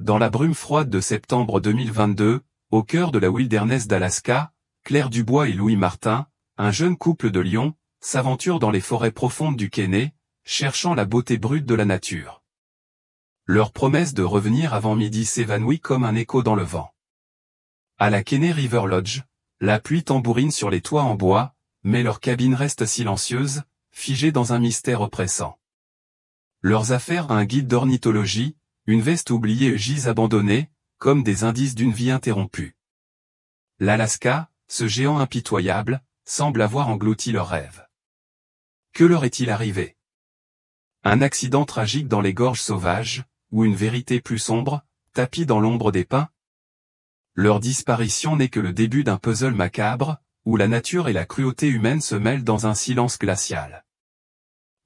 Dans la brume froide de septembre 2022, au cœur de la wilderness d'Alaska, Claire Dubois et Louis Martin, un jeune couple de lions, s'aventurent dans les forêts profondes du Kenney, cherchant la beauté brute de la nature. Leur promesse de revenir avant midi s'évanouit comme un écho dans le vent. À la Kenney River Lodge, la pluie tambourine sur les toits en bois, mais leur cabine reste silencieuse, figée dans un mystère oppressant. Leurs affaires, un guide d'ornithologie, une veste oubliée et gise abandonnée, comme des indices d'une vie interrompue. L'Alaska, ce géant impitoyable, semble avoir englouti leurs rêves. Que leur est-il arrivé? Un accident tragique dans les gorges sauvages, ou une vérité plus sombre, tapie dans l'ombre des pins? Leur disparition n'est que le début d'un puzzle macabre, où la nature et la cruauté humaine se mêlent dans un silence glacial.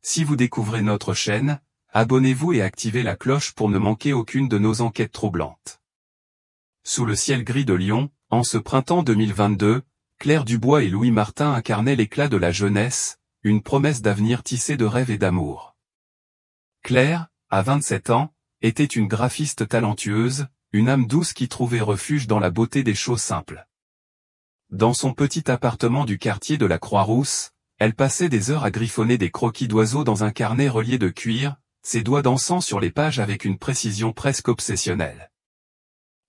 Si vous découvrez notre chaîne, abonnez-vous et activez la cloche pour ne manquer aucune de nos enquêtes troublantes. Sous le ciel gris de Lyon, en ce printemps 2022, Claire Dubois et Louis Martin incarnaient l'éclat de la jeunesse, une promesse d'avenir tissée de rêves et d'amour. Claire, à 27 ans, était une graphiste talentueuse, une âme douce qui trouvait refuge dans la beauté des choses simples. Dans son petit appartement du quartier de la Croix-Rousse, elle passait des heures à griffonner des croquis d'oiseaux dans un carnet relié de cuir, ses doigts dansant sur les pages avec une précision presque obsessionnelle.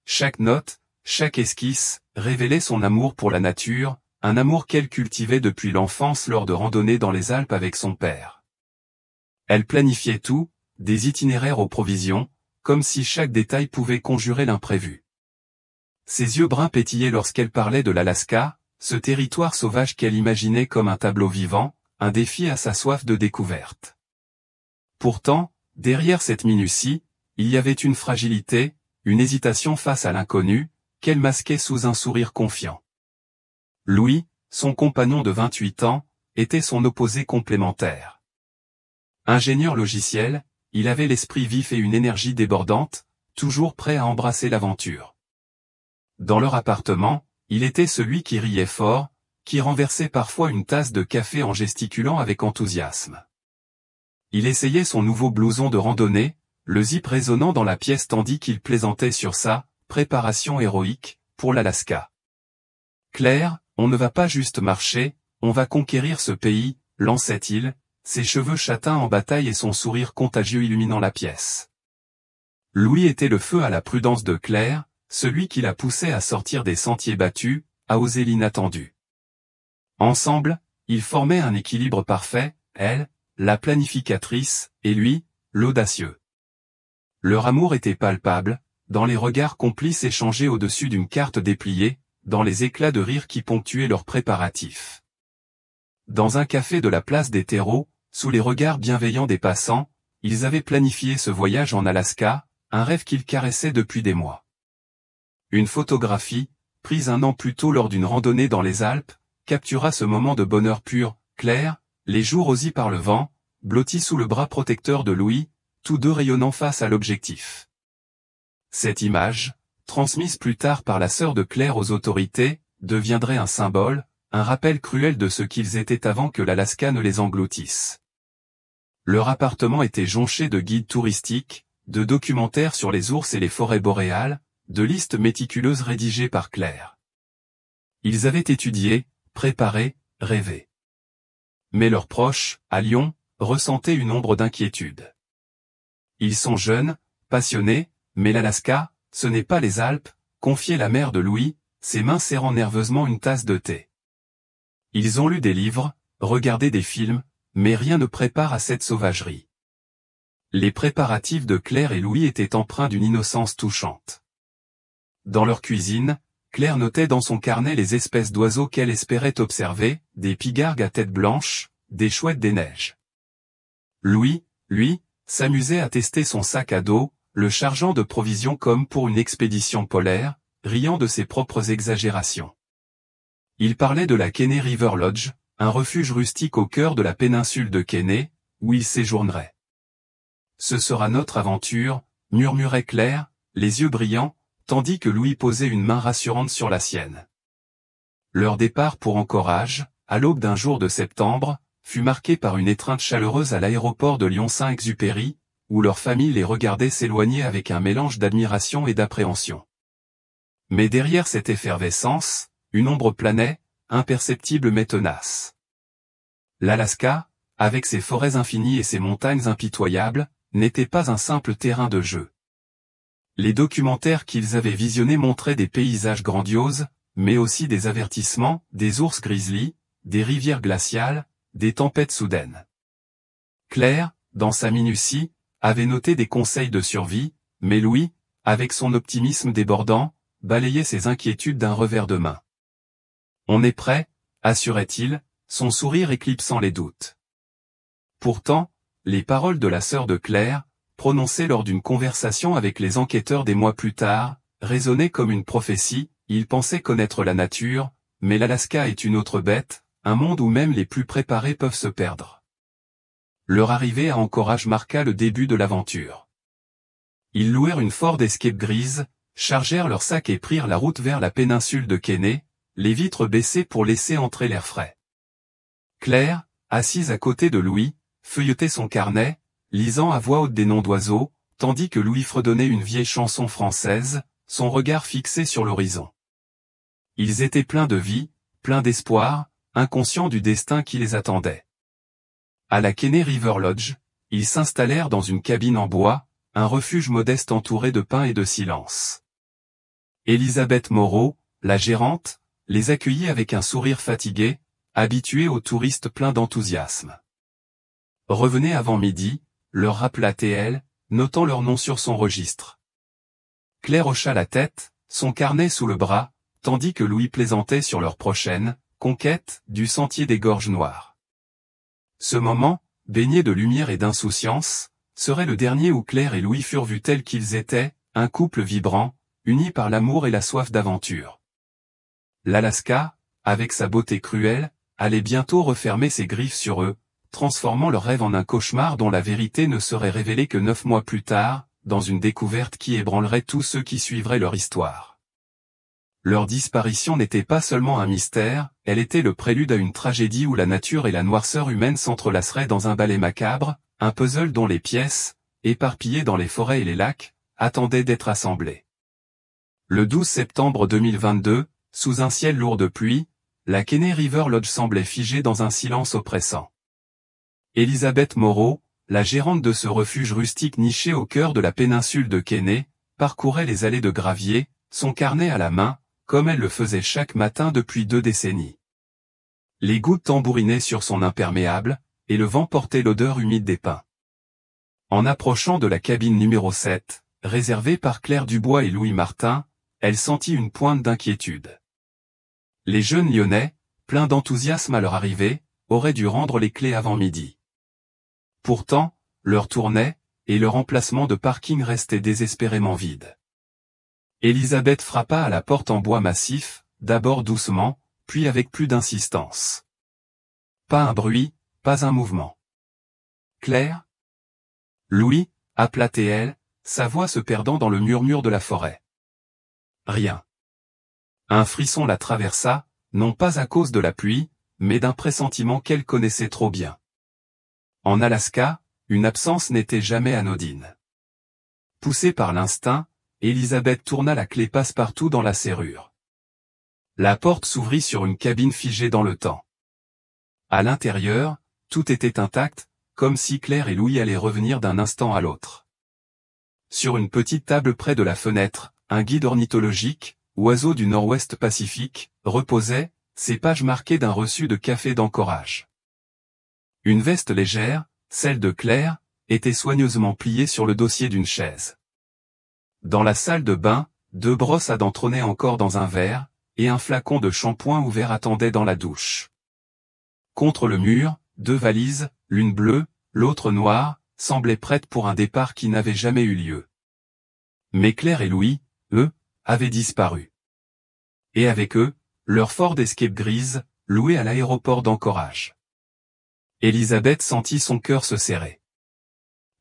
Chaque note, chaque esquisse, révélait son amour pour la nature, un amour qu'elle cultivait depuis l'enfance lors de randonnées dans les Alpes avec son père. Elle planifiait tout, des itinéraires aux provisions, comme si chaque détail pouvait conjurer l'imprévu. Ses yeux bruns pétillaient lorsqu'elle parlait de l'Alaska, ce territoire sauvage qu'elle imaginait comme un tableau vivant, un défi à sa soif de découverte. Pourtant, derrière cette minutie, il y avait une fragilité, une hésitation face à l'inconnu, qu'elle masquait sous un sourire confiant. Louis, son compagnon de 28 ans, était son opposé complémentaire. Ingénieur logiciel, il avait l'esprit vif et une énergie débordante, toujours prêt à embrasser l'aventure. Dans leur appartement, il était celui qui riait fort, qui renversait parfois une tasse de café en gesticulant avec enthousiasme. Il essayait son nouveau blouson de randonnée, le zip résonnant dans la pièce tandis qu'il plaisantait sur sa préparation héroïque pour l'Alaska. Claire, on ne va pas juste marcher, on va conquérir ce pays, lançait-il, ses cheveux châtains en bataille et son sourire contagieux illuminant la pièce. Louis était le feu à la prudence de Claire, celui qui la poussait à sortir des sentiers battus, à oser l'inattendu. Ensemble, ils formaient un équilibre parfait, elle, la planificatrice, et lui, l'audacieux. Leur amour était palpable, dans les regards complices échangés au-dessus d'une carte dépliée, dans les éclats de rire qui ponctuaient leurs préparatifs. Dans un café de la place des terreaux, sous les regards bienveillants des passants, ils avaient planifié ce voyage en Alaska, un rêve qu'ils caressaient depuis des mois. Une photographie, prise un an plus tôt lors d'une randonnée dans les Alpes, captura ce moment de bonheur pur, clair, les joues rosies par le vent, blottis sous le bras protecteur de Louis, tous deux rayonnant face à l'objectif. Cette image, transmise plus tard par la sœur de Claire aux autorités, deviendrait un symbole, un rappel cruel de ce qu'ils étaient avant que l'Alaska ne les engloutisse. Leur appartement était jonché de guides touristiques, de documentaires sur les ours et les forêts boréales, de listes méticuleuses rédigées par Claire. Ils avaient étudié, préparé, rêvé. Mais leurs proches, à Lyon, ressentaient une ombre d'inquiétude. Ils sont jeunes, passionnés, mais l'Alaska, ce n'est pas les Alpes, confiait la mère de Louis, ses mains serrant nerveusement une tasse de thé. Ils ont lu des livres, regardé des films, mais rien ne prépare à cette sauvagerie. Les préparatifs de Claire et Louis étaient empreints d'une innocence touchante. Dans leur cuisine, Claire notait dans son carnet les espèces d'oiseaux qu'elle espérait observer, des pigargues à tête blanche, des chouettes des neiges. Louis, lui, s'amusait à tester son sac à dos, le chargeant de provisions comme pour une expédition polaire, riant de ses propres exagérations. Il parlait de la Kenney River Lodge, un refuge rustique au cœur de la péninsule de Kenney, où il séjournerait. Ce sera notre aventure, murmurait Claire, les yeux brillants, tandis que Louis posait une main rassurante sur la sienne. Leur départ pour Anchorage, à l'aube d'un jour de septembre, fut marqué par une étreinte chaleureuse à l'aéroport de Lyon-Saint-Exupéry, où leur famille les regardait s'éloigner avec un mélange d'admiration et d'appréhension. Mais derrière cette effervescence, une ombre planait, imperceptible mais tenace. L'Alaska, avec ses forêts infinies et ses montagnes impitoyables, n'était pas un simple terrain de jeu. Les documentaires qu'ils avaient visionnés montraient des paysages grandioses, mais aussi des avertissements, des ours grizzly, des rivières glaciales, des tempêtes soudaines. Claire, dans sa minutie, avait noté des conseils de survie, mais Louis, avec son optimisme débordant, balayait ses inquiétudes d'un revers de main. On est prêt, assurait-il, son sourire éclipsant les doutes. Pourtant, les paroles de la sœur de Claire, prononcées lors d'une conversation avec les enquêteurs des mois plus tard, résonnaient comme une prophétie. Ils pensaient connaître la nature, mais l'Alaska est une autre bête, un monde où même les plus préparés peuvent se perdre. Leur arrivée à Anchorage marqua le début de l'aventure. Ils louèrent une Ford Escape grise, chargèrent leurs sacs et prirent la route vers la péninsule de Kenai, les vitres baissées pour laisser entrer l'air frais. Claire, assise à côté de Louis, feuilletait son carnet, lisant à voix haute des noms d'oiseaux, tandis que Louis fredonnait une vieille chanson française, son regard fixé sur l'horizon. Ils étaient pleins de vie, pleins d'espoir, inconscients du destin qui les attendait. À la Kenai River Lodge, ils s'installèrent dans une cabine en bois, un refuge modeste entouré de pins et de silence. Elisabeth Moreau, la gérante, les accueillit avec un sourire fatigué, habitué aux touristes pleins d'enthousiasme. Revenez avant midi, leur rappela-t-elle, notant leur nom sur son registre. Claire hocha la tête, son carnet sous le bras, tandis que Louis plaisantait sur leur prochaine conquête du sentier des gorges noires. Ce moment, baigné de lumière et d'insouciance, serait le dernier où Claire et Louis furent vus tels qu'ils étaient, un couple vibrant, unis par l'amour et la soif d'aventure. L'Alaska, avec sa beauté cruelle, allait bientôt refermer ses griffes sur eux, transformant leur rêve en un cauchemar dont la vérité ne serait révélée que 9 mois plus tard, dans une découverte qui ébranlerait tous ceux qui suivraient leur histoire. Leur disparition n'était pas seulement un mystère, elle était le prélude à une tragédie où la nature et la noirceur humaine s'entrelaceraient dans un ballet macabre, un puzzle dont les pièces, éparpillées dans les forêts et les lacs, attendaient d'être assemblées. Le 12 septembre 2022, sous un ciel lourd de pluie, la Kenai River Lodge semblait figée dans un silence oppressant. Elisabeth Moreau, la gérante de ce refuge rustique niché au cœur de la péninsule de Kenai, parcourait les allées de gravier, son carnet à la main, comme elle le faisait chaque matin depuis 2 décennies. Les gouttes tambourinaient sur son imperméable, et le vent portait l'odeur humide des pins. En approchant de la cabine numéro 7, réservée par Claire Dubois et Louis Martin, elle sentit une pointe d'inquiétude. Les jeunes Lyonnais, pleins d'enthousiasme à leur arrivée, auraient dû rendre les clés avant midi. Pourtant, l'heure tournait, et leur emplacement de parking restait désespérément vide. Elisabeth frappa à la porte en bois massif, d'abord doucement, puis avec plus d'insistance. Pas un bruit, pas un mouvement. Claire ? Louis, appela-t-elle, sa voix se perdant dans le murmure de la forêt. Rien. Un frisson la traversa, non pas à cause de la pluie, mais d'un pressentiment qu'elle connaissait trop bien. En Alaska, une absence n'était jamais anodine. Poussée par l'instinct, Elisabeth tourna la clé passe-partout dans la serrure. La porte s'ouvrit sur une cabine figée dans le temps. À l'intérieur, tout était intact, comme si Claire et Louis allaient revenir d'un instant à l'autre. Sur une petite table près de la fenêtre, un guide ornithologique, oiseau du nord-ouest Pacifique, reposait, ses pages marquées d'un reçu de café d'Anchorage. Une veste légère, celle de Claire, était soigneusement pliée sur le dossier d'une chaise. Dans la salle de bain, 2 brosses à dents trônaient encore dans un verre, et un flacon de shampoing ouvert attendait dans la douche. Contre le mur, 2 valises, l'une bleue, l'autre noire, semblaient prêtes pour un départ qui n'avait jamais eu lieu. Mais Claire et Louis, eux, avaient disparu. Et avec eux, leur Ford Escape grise, louée à l'aéroport d'Anchorage. Elisabeth sentit son cœur se serrer.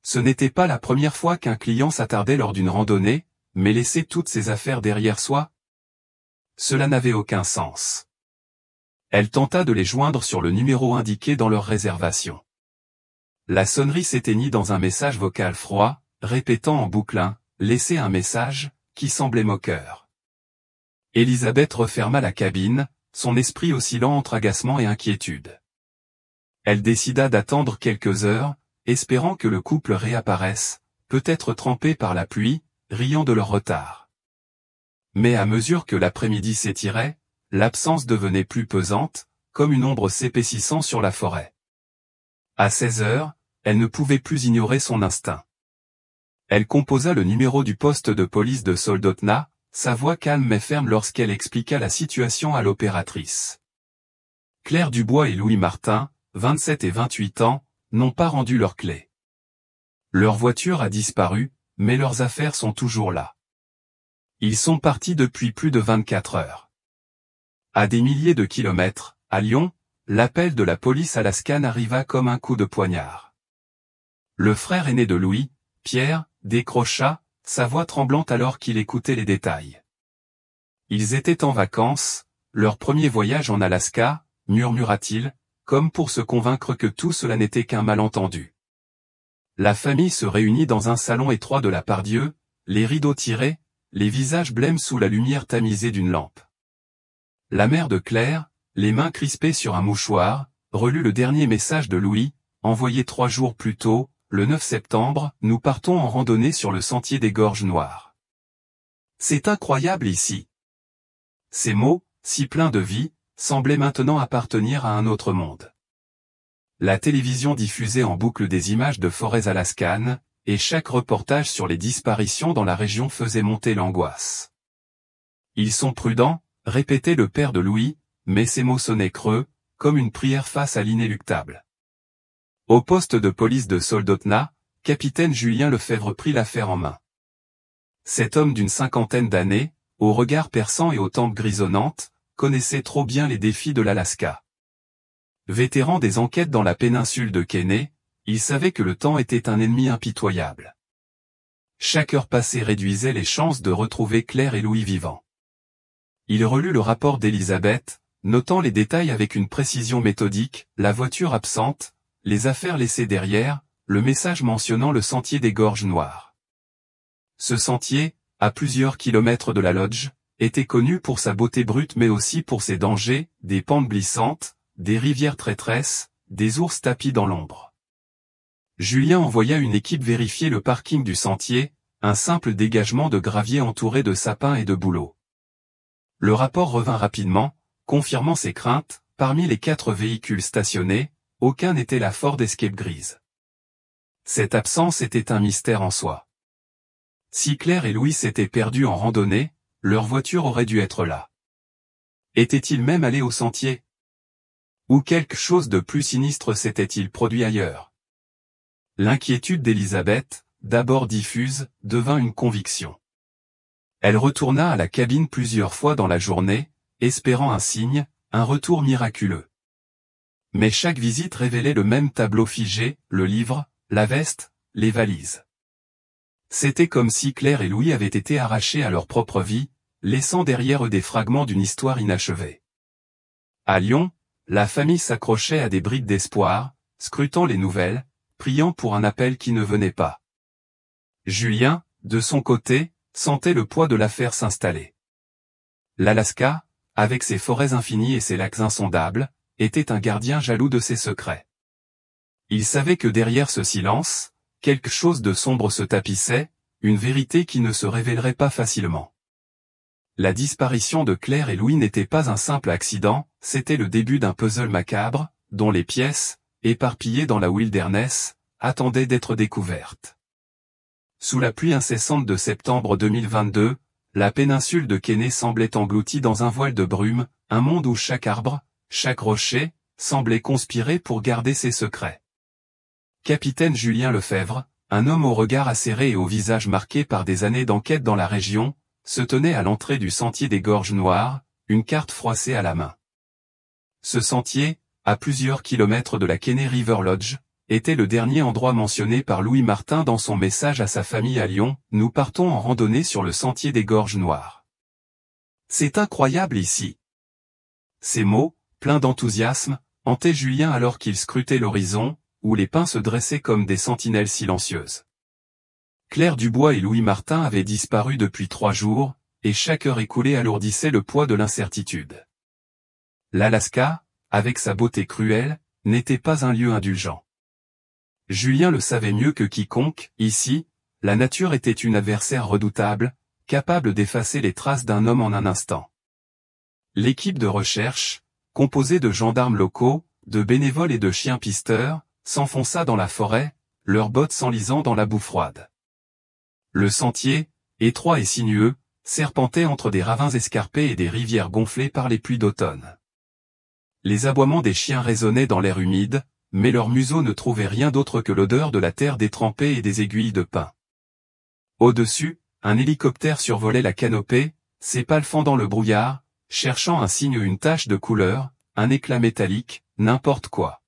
Ce n'était pas la première fois qu'un client s'attardait lors d'une randonnée, mais laissait toutes ses affaires derrière soi. Cela n'avait aucun sens. Elle tenta de les joindre sur le numéro indiqué dans leur réservation. La sonnerie s'éteignit dans un message vocal froid, répétant en boucle un « laissez un message » qui semblait moqueur. Elisabeth referma la cabine, son esprit oscillant entre agacement et inquiétude. Elle décida d'attendre quelques heures, espérant que le couple réapparaisse, peut-être trempé par la pluie, riant de leur retard. Mais à mesure que l'après-midi s'étirait, l'absence devenait plus pesante, comme une ombre s'épaississant sur la forêt. À 16 heures, elle ne pouvait plus ignorer son instinct. Elle composa le numéro du poste de police de Soldotna, sa voix calme mais ferme lorsqu'elle expliqua la situation à l'opératrice. Claire Dubois et Louis Martin, 27 et 28 ans, n'ont pas rendu leurs clés. Leur voiture a disparu, mais leurs affaires sont toujours là. Ils sont partis depuis plus de 24 heures. À des milliers de kilomètres, à Lyon, l'appel de la police alaskane arriva comme un coup de poignard. Le frère aîné de Louis, Pierre, décrocha, sa voix tremblante alors qu'il écoutait les détails. Ils étaient en vacances, leur premier voyage en Alaska, murmura-t-il, comme pour se convaincre que tout cela n'était qu'un malentendu. La famille se réunit dans un salon étroit de la Pardieu, les rideaux tirés, les visages blêmes sous la lumière tamisée d'une lampe. La mère de Claire, les mains crispées sur un mouchoir, relut le dernier message de Louis, envoyé 3 jours plus tôt, le 9 septembre, nous partons en randonnée sur le sentier des Gorges Noires. C'est incroyable ici. Ces mots, si pleins de vie, semblaient maintenant appartenir à un autre monde. La télévision diffusait en boucle des images de forêts alaskanes, et chaque reportage sur les disparitions dans la région faisait monter l'angoisse. Ils sont prudents, répétait le père de Louis, mais ces mots sonnaient creux, comme une prière face à l'inéluctable. Au poste de police de Soldotna, capitaine Julien Lefebvre prit l'affaire en main. Cet homme d'une 50aine d'années, au regard perçant et aux tempes grisonnantes, connaissait trop bien les défis de l'Alaska. Vétéran des enquêtes dans la péninsule de Kenai, il savait que le temps était un ennemi impitoyable. Chaque heure passée réduisait les chances de retrouver Claire et Louis vivants. Il relut le rapport d'Elisabeth, notant les détails avec une précision méthodique, la voiture absente, les affaires laissées derrière, le message mentionnant le sentier des Gorges Noires. Ce sentier, à plusieurs kilomètres de la lodge, était connu pour sa beauté brute mais aussi pour ses dangers, des pentes glissantes, des rivières traîtresses, des ours tapis dans l'ombre. Julien envoya une équipe vérifier le parking du sentier, un simple dégagement de gravier entouré de sapins et de bouleaux. Le rapport revint rapidement, confirmant ses craintes, parmi les 4 véhicules stationnés, aucun n'était la Ford Escape grise. Cette absence était un mystère en soi. Si Claire et Louis s'étaient perdus en randonnée, leur voiture aurait dû être là. Étaient-ils même allés au sentier? Ou quelque chose de plus sinistre s'était-il produit ailleurs? L'inquiétude d'Elisabeth, d'abord diffuse, devint une conviction. Elle retourna à la cabine plusieurs fois dans la journée, espérant un signe, un retour miraculeux. Mais chaque visite révélait le même tableau figé, le livre, la veste, les valises. C'était comme si Claire et Louis avaient été arrachés à leur propre vie, laissant derrière eux des fragments d'une histoire inachevée. À Lyon, la famille s'accrochait à des brides d'espoir, scrutant les nouvelles, priant pour un appel qui ne venait pas. Julien, de son côté, sentait le poids de l'affaire s'installer. L'Alaska, avec ses forêts infinies et ses lacs insondables, était un gardien jaloux de ses secrets. Il savait que derrière ce silence, quelque chose de sombre se tapissait, une vérité qui ne se révélerait pas facilement. La disparition de Claire et Louis n'était pas un simple accident, c'était le début d'un puzzle macabre, dont les pièces, éparpillées dans la wilderness, attendaient d'être découvertes. Sous la pluie incessante de septembre 2022, la péninsule de Kenai semblait engloutie dans un voile de brume, un monde où chaque arbre, chaque rocher, semblait conspirer pour garder ses secrets. Capitaine Julien Lefebvre, un homme au regard acéré et au visage marqué par des années d'enquête dans la région, se tenait à l'entrée du sentier des Gorges Noires, une carte froissée à la main. Ce sentier, à plusieurs kilomètres de la Kenai River Lodge, était le dernier endroit mentionné par Louis Martin dans son message à sa famille à Lyon, « Nous partons en randonnée sur le sentier des Gorges Noires. C'est incroyable ici. » Ces mots, pleins d'enthousiasme, hantaient Julien alors qu'il scrutait l'horizon, où les pins se dressaient comme des sentinelles silencieuses. Claire Dubois et Louis Martin avaient disparu depuis 3 jours, et chaque heure écoulée alourdissait le poids de l'incertitude. L'Alaska, avec sa beauté cruelle, n'était pas un lieu indulgent. Julien le savait mieux que quiconque, ici, la nature était une adversaire redoutable, capable d'effacer les traces d'un homme en un instant. L'équipe de recherche, composée de gendarmes locaux, de bénévoles et de chiens pisteurs, s'enfonça dans la forêt, leurs bottes s'enlisant dans la boue froide. Le sentier, étroit et sinueux, serpentait entre des ravins escarpés et des rivières gonflées par les pluies d'automne. Les aboiements des chiens résonnaient dans l'air humide, mais leurs museaux ne trouvaient rien d'autre que l'odeur de la terre détrempée et des aiguilles de pin. Au-dessus, un hélicoptère survolait la canopée, ses pales fendant le brouillard, cherchant un signe ou une tache de couleur, un éclat métallique, n'importe quoi.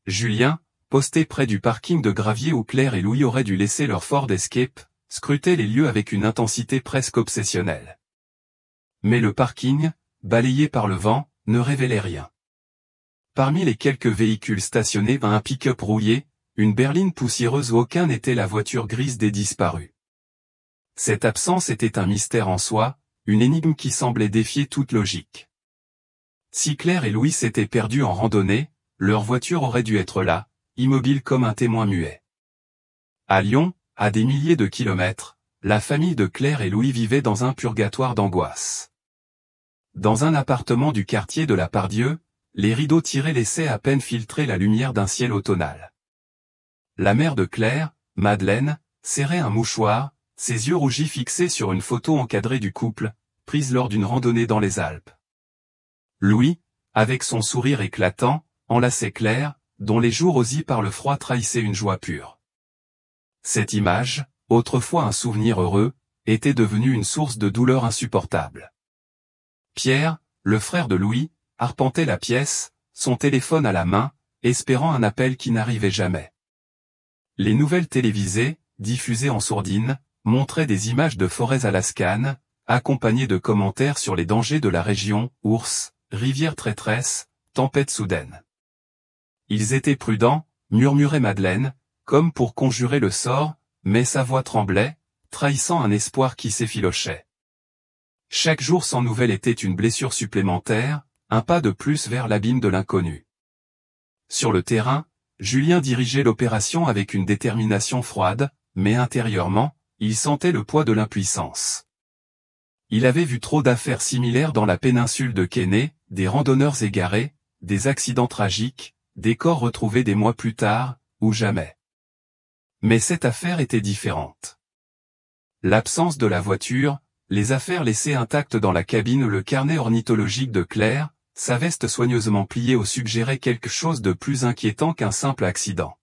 Julien, posté près du parking de gravier où Claire et Louis auraient dû laisser leur Ford Escape, scrutait les lieux avec une intensité presque obsessionnelle. Mais le parking, balayé par le vent, ne révélait rien. Parmi les quelques véhicules stationnés, un pick-up rouillé, une berline poussiéreuse où aucun n'était la voiture grise des disparus. Cette absence était un mystère en soi, une énigme qui semblait défier toute logique. Si Claire et Louis s'étaient perdus en randonnée, leur voiture aurait dû être là, immobile comme un témoin muet. À Lyon, à des milliers de kilomètres, la famille de Claire et Louis vivait dans un purgatoire d'angoisse. Dans un appartement du quartier de la Pardieu, les rideaux tirés laissaient à peine filtrer la lumière d'un ciel automnal. La mère de Claire, Madeleine, serrait un mouchoir, ses yeux rougis fixés sur une photo encadrée du couple, prise lors d'une randonnée dans les Alpes. Louis, avec son sourire éclatant, enlaçait Claire, dont les joues rosies par le froid trahissaient une joie pure. Cette image, autrefois un souvenir heureux, était devenue une source de douleur insupportable. Pierre, le frère de Louis, arpentait la pièce, son téléphone à la main, espérant un appel qui n'arrivait jamais. Les nouvelles télévisées, diffusées en sourdine, montraient des images de forêts alaskanes, accompagnées de commentaires sur les dangers de la région, ours, rivières traîtresses, tempêtes soudaines. Ils étaient prudents, murmurait Madeleine, comme pour conjurer le sort, mais sa voix tremblait, trahissant un espoir qui s'effilochait. Chaque jour sans nouvelles était une blessure supplémentaire, un pas de plus vers l'abîme de l'inconnu. Sur le terrain, Julien dirigeait l'opération avec une détermination froide, mais intérieurement, il sentait le poids de l'impuissance. Il avait vu trop d'affaires similaires dans la péninsule de Quesnay, des randonneurs égarés, des accidents tragiques, des corps retrouvés des mois plus tard, ou jamais. Mais cette affaire était différente. L'absence de la voiture, les affaires laissées intactes dans la cabine, le carnet ornithologique de Claire, sa veste soigneusement pliée au suggérait quelque chose de plus inquiétant qu'un simple accident.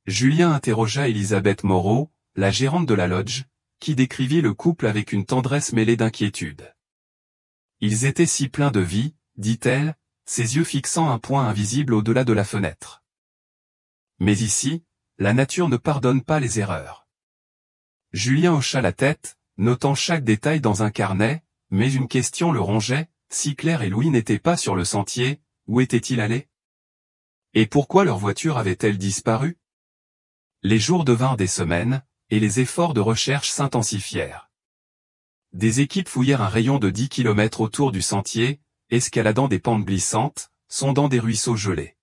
Julien interrogea Elisabeth Moreau, la gérante de la lodge, qui décrivit le couple avec une tendresse mêlée d'inquiétude. Ils étaient si pleins de vie, dit-elle, ses yeux fixant un point invisible au-delà de la fenêtre. Mais ici, la nature ne pardonne pas les erreurs. Julien hocha la tête, notant chaque détail dans un carnet, mais une question le rongeait, si Claire et Louis n'étaient pas sur le sentier, où étaient-ils allés? Et pourquoi leur voiture avait-elle disparu? Les jours devinrent des semaines, et les efforts de recherche s'intensifièrent. Des équipes fouillèrent un rayon de 10 km autour du sentier, escaladant des pentes glissantes, sondant des ruisseaux gelés.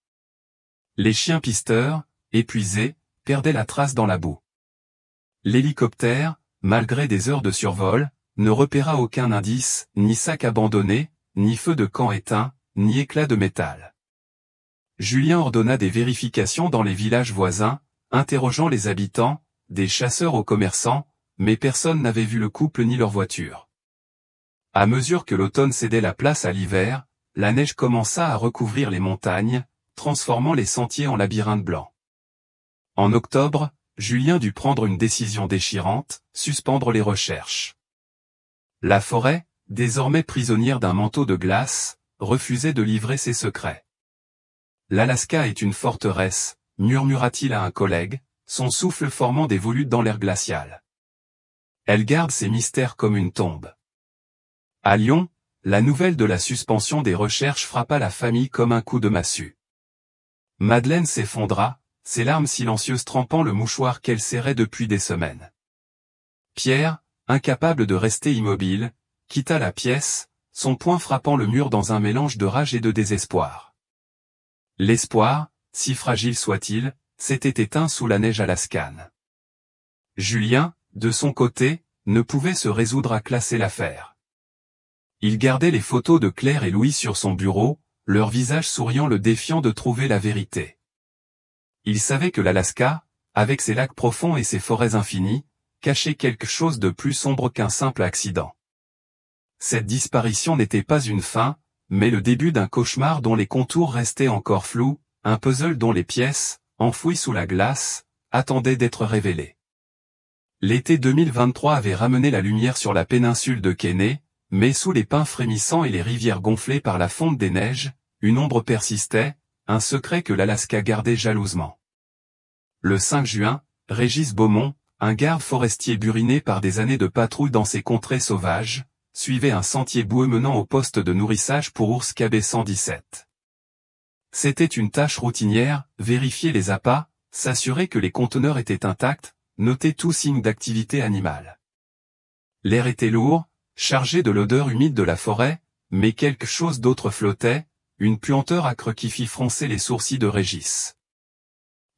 Les chiens pisteurs, épuisés, perdaient la trace dans la boue. L'hélicoptère, malgré des heures de survol, ne repéra aucun indice, ni sac abandonné, ni feu de camp éteint, ni éclat de métal. Julien ordonna des vérifications dans les villages voisins, interrogeant les habitants, des chasseurs aux commerçants, mais personne n'avait vu le couple ni leur voiture. À mesure que l'automne cédait la place à l'hiver, la neige commença à recouvrir les montagnes, transformant les sentiers en labyrinthes blancs. En octobre, Julien dut prendre une décision déchirante, suspendre les recherches. La forêt, désormais prisonnière d'un manteau de glace, refusait de livrer ses secrets. L'Alaska est une forteresse, murmura-t-il à un collègue, son souffle formant des volutes dans l'air glacial. Elle garde ses mystères comme une tombe. À Lyon, la nouvelle de la suspension des recherches frappa la famille comme un coup de massue. Madeleine s'effondra, ses larmes silencieuses trempant le mouchoir qu'elle serrait depuis des semaines. Pierre, incapable de rester immobile, quitta la pièce, son poing frappant le mur dans un mélange de rage et de désespoir. L'espoir, si fragile soit-il, s'était éteint sous la neige alaskane. Julien, de son côté, ne pouvait se résoudre à classer l'affaire. Il gardait les photos de Claire et Louis sur son bureau, leurs visages souriant le défiant de trouver la vérité. Il savait que l'Alaska, avec ses lacs profonds et ses forêts infinies, cachait quelque chose de plus sombre qu'un simple accident. Cette disparition n'était pas une fin, mais le début d'un cauchemar dont les contours restaient encore flous, un puzzle dont les pièces, enfouies sous la glace, attendaient d'être révélées. L'été 2023 avait ramené la lumière sur la péninsule de Kenai, mais sous les pins frémissants et les rivières gonflées par la fonte des neiges, une ombre persistait, un secret que l'Alaska gardait jalousement. Le 5 juin, Régis Beaumont, un garde forestier buriné par des années de patrouille dans ces contrées sauvages, suivait un sentier boueux menant au poste de nourrissage pour ours KB 117. C'était une tâche routinière, vérifier les appâts, s'assurer que les conteneurs étaient intacts, noter tout signe d'activité animale. L'air était lourd, chargé de l'odeur humide de la forêt, mais quelque chose d'autre flottait, une puanteur âcre qui fit froncer les sourcils de Régis.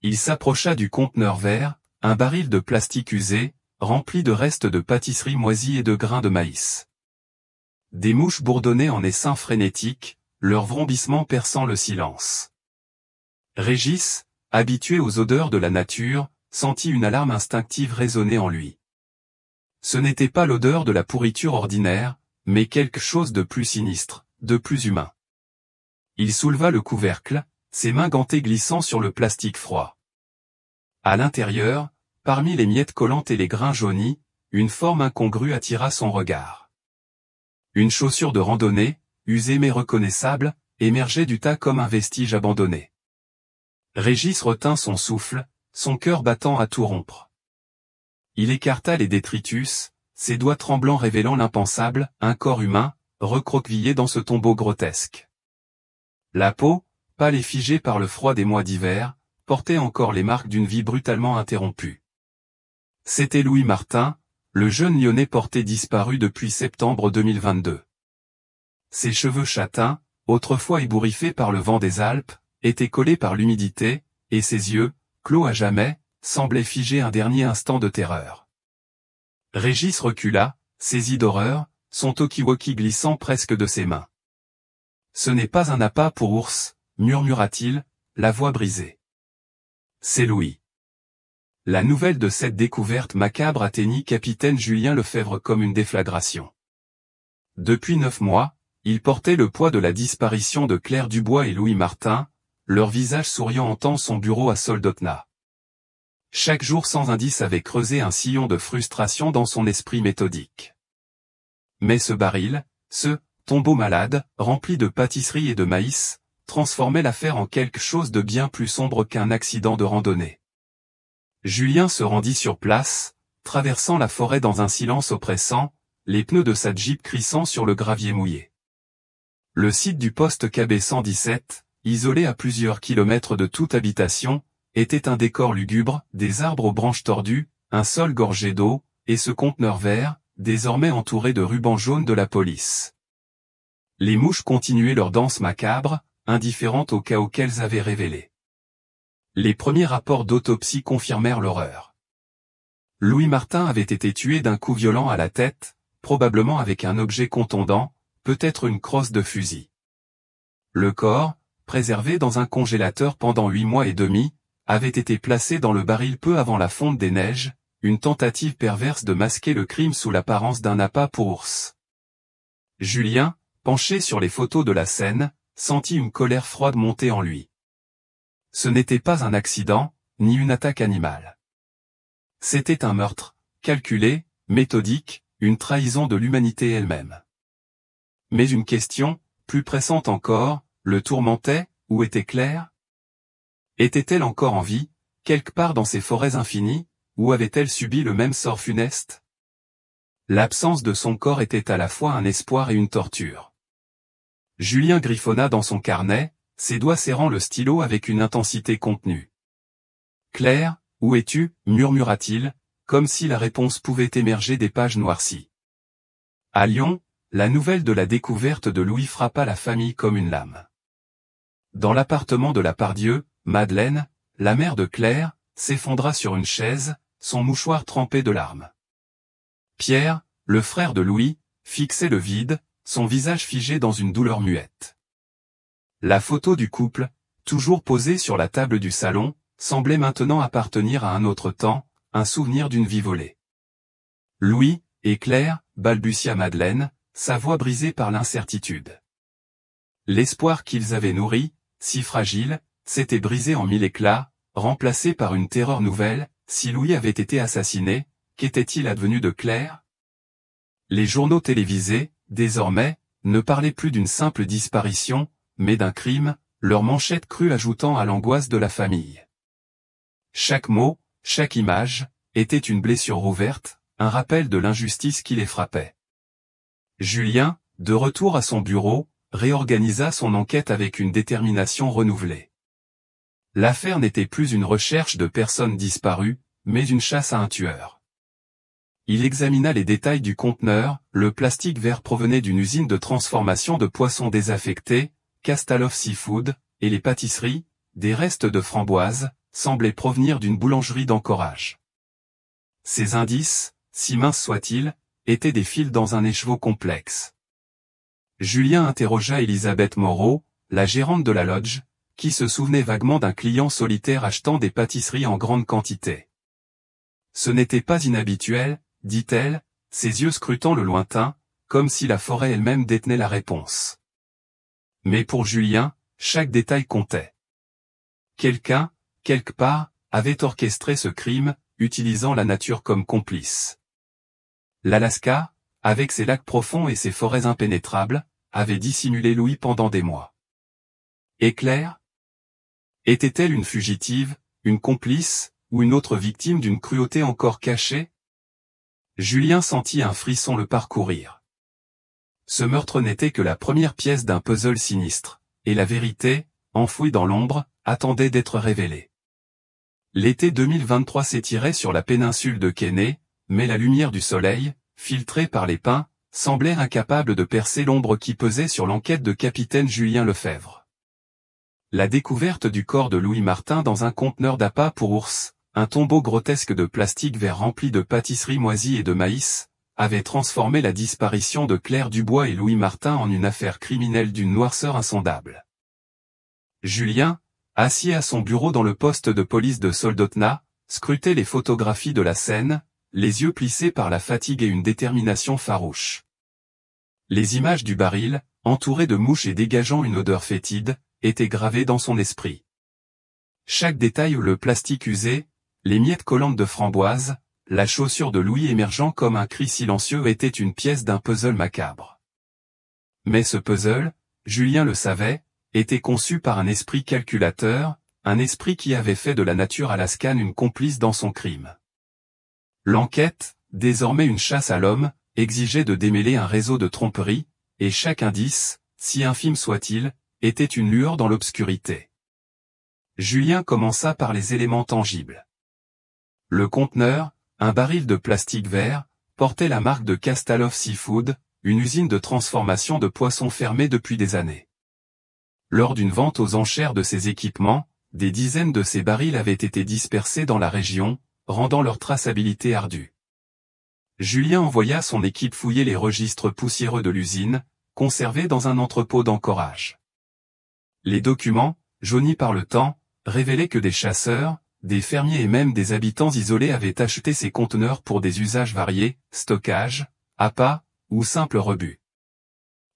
Il s'approcha du conteneur vert, un baril de plastique usé, rempli de restes de pâtisserie moisie et de grains de maïs. Des mouches bourdonnaient en essaims frénétiques, leur vrombissement perçant le silence. Régis, habitué aux odeurs de la nature, sentit une alarme instinctive résonner en lui. Ce n'était pas l'odeur de la pourriture ordinaire, mais quelque chose de plus sinistre, de plus humain. Il souleva le couvercle, ses mains gantées glissant sur le plastique froid. À l'intérieur, parmi les miettes collantes et les grains jaunis, une forme incongrue attira son regard. Une chaussure de randonnée, usée mais reconnaissable, émergeait du tas comme un vestige abandonné. Régis retint son souffle, son cœur battant à tout rompre. Il écarta les détritus, ses doigts tremblants révélant l'impensable, un corps humain, recroquevillé dans ce tombeau grotesque. La peau, pâle et figée par le froid des mois d'hiver, portait encore les marques d'une vie brutalement interrompue. C'était Louis Martin, le jeune Lyonnais porté disparu depuis septembre 2022. Ses cheveux châtains, autrefois ébouriffés par le vent des Alpes, étaient collés par l'humidité, et ses yeux, clos à jamais, semblaient figer un dernier instant de terreur. Régis recula, saisi d'horreur, son talkie-walkie glissant presque de ses mains. « Ce n'est pas un appât pour ours, » murmura-t-il, la voix brisée. « C'est Louis. » La nouvelle de cette découverte macabre atteignit capitaine Julien Lefebvre comme une déflagration. Depuis 9 mois, il portait le poids de la disparition de Claire Dubois et Louis Martin, leurs visages souriants hantant son bureau à Soldotna. Chaque jour sans indice avait creusé un sillon de frustration dans son esprit méthodique. Mais ce baril, ce tombeau malade, rempli de pâtisserie et de maïs, transformait l'affaire en quelque chose de bien plus sombre qu'un accident de randonnée. Julien se rendit sur place, traversant la forêt dans un silence oppressant, les pneus de sa Jeep crissant sur le gravier mouillé. Le site du poste KB 117, isolé à plusieurs kilomètres de toute habitation, était un décor lugubre, des arbres aux branches tordues, un sol gorgé d'eau, et ce conteneur vert, désormais entouré de rubans jaunes de la police. Les mouches continuaient leur danse macabre, indifférentes au chaos qu'elles avaient révélé. Les premiers rapports d'autopsie confirmèrent l'horreur. Louis Martin avait été tué d'un coup violent à la tête, probablement avec un objet contondant, peut-être une crosse de fusil. Le corps, préservé dans un congélateur pendant 8 mois et demi, avait été placé dans le baril peu avant la fonte des neiges, une tentative perverse de masquer le crime sous l'apparence d'un appât pour ours. Julien, penché sur les photos de la scène, sentit une colère froide monter en lui. Ce n'était pas un accident, ni une attaque animale. C'était un meurtre, calculé, méthodique, une trahison de l'humanité elle-même. Mais une question, plus pressante encore, le tourmentait, où était Claire ? Était-elle encore en vie, quelque part dans ces forêts infinies, ou avait-elle subi le même sort funeste ? L'absence de son corps était à la fois un espoir et une torture. Julien griffonna dans son carnet, ses doigts serrant le stylo avec une intensité contenue. « Claire, où es-tu » murmura-t-il, comme si la réponse pouvait émerger des pages noircies. À Lyon, la nouvelle de la découverte de Louis frappa la famille comme une lame. Dans l'appartement de la Pardieu, Madeleine, la mère de Claire, s'effondra sur une chaise, son mouchoir trempé de larmes. Pierre, le frère de Louis, fixait le vide, son visage figé dans une douleur muette. La photo du couple, toujours posée sur la table du salon, semblait maintenant appartenir à un autre temps, un souvenir d'une vie volée. Louis et Claire, balbutia Madeleine, sa voix brisée par l'incertitude. L'espoir qu'ils avaient nourri, si fragile, s'était brisé en mille éclats, remplacé par une terreur nouvelle. Si Louis avait été assassiné, qu'était-il advenu de Claire? Les journaux télévisés, désormais, ne parlaient plus d'une simple disparition, mais d'un crime, leur manchette crue ajoutant à l'angoisse de la famille. Chaque mot, chaque image, était une blessure ouverte, un rappel de l'injustice qui les frappait. Julien, de retour à son bureau, réorganisa son enquête avec une détermination renouvelée. L'affaire n'était plus une recherche de personnes disparues, mais une chasse à un tueur. Il examina les détails du conteneur, le plastique vert provenait d'une usine de transformation de poissons désaffectés, Castalov Seafood, et les pâtisseries, des restes de framboises, semblaient provenir d'une boulangerie d'Anchorage. Ces indices, si minces soient-ils, étaient des fils dans un écheveau complexe. Julien interrogea Elisabeth Moreau, la gérante de la lodge, qui se souvenait vaguement d'un client solitaire achetant des pâtisseries en grande quantité. Ce n'était pas inhabituel, dit-elle, ses yeux scrutant le lointain, comme si la forêt elle-même détenait la réponse. Mais pour Julien, chaque détail comptait. Quelqu'un, quelque part, avait orchestré ce crime, utilisant la nature comme complice. L'Alaska, avec ses lacs profonds et ses forêts impénétrables, avait dissimulé Louis pendant des mois. Et Claire? Était-elle une fugitive, une complice, ou une autre victime d'une cruauté encore cachée? Julien sentit un frisson le parcourir. Ce meurtre n'était que la première pièce d'un puzzle sinistre, et la vérité, enfouie dans l'ombre, attendait d'être révélée. L'été 2023 s'étirait sur la péninsule de Quesnay, mais la lumière du soleil, filtrée par les pins, semblait incapable de percer l'ombre qui pesait sur l'enquête de capitaine Julien Lefebvre. La découverte du corps de Louis Martin dans un conteneur d'appât pour ours, un tombeau grotesque de plastique vert rempli de pâtisseries moisies et de maïs, avait transformé la disparition de Claire Dubois et Louis Martin en une affaire criminelle d'une noirceur insondable. Julien, assis à son bureau dans le poste de police de Soldotna, scrutait les photographies de la scène, les yeux plissés par la fatigue et une détermination farouche. Les images du baril, entourées de mouches et dégageant une odeur fétide, étaient gravées dans son esprit. Chaque détail, le plastique usé, les miettes collantes de framboise, la chaussure de Louis émergeant comme un cri silencieux était une pièce d'un puzzle macabre. Mais ce puzzle, Julien le savait, était conçu par un esprit calculateur, un esprit qui avait fait de la nature alaskane une complice dans son crime. L'enquête, désormais une chasse à l'homme, exigeait de démêler un réseau de tromperies, et chaque indice, si infime soit-il, était une lueur dans l'obscurité. Julien commença par les éléments tangibles. Le conteneur, un baril de plastique vert, portait la marque de Castalov Seafood, une usine de transformation de poissons fermée depuis des années. Lors d'une vente aux enchères de ces équipements, des dizaines de ces barils avaient été dispersés dans la région, rendant leur traçabilité ardue. Julien envoya son équipe fouiller les registres poussiéreux de l'usine, conservés dans un entrepôt d'Anchorage. Les documents, jaunis par le temps, révélaient que des chasseurs, des fermiers et même des habitants isolés avaient acheté ces conteneurs pour des usages variés, stockage, appât, ou simple rebut.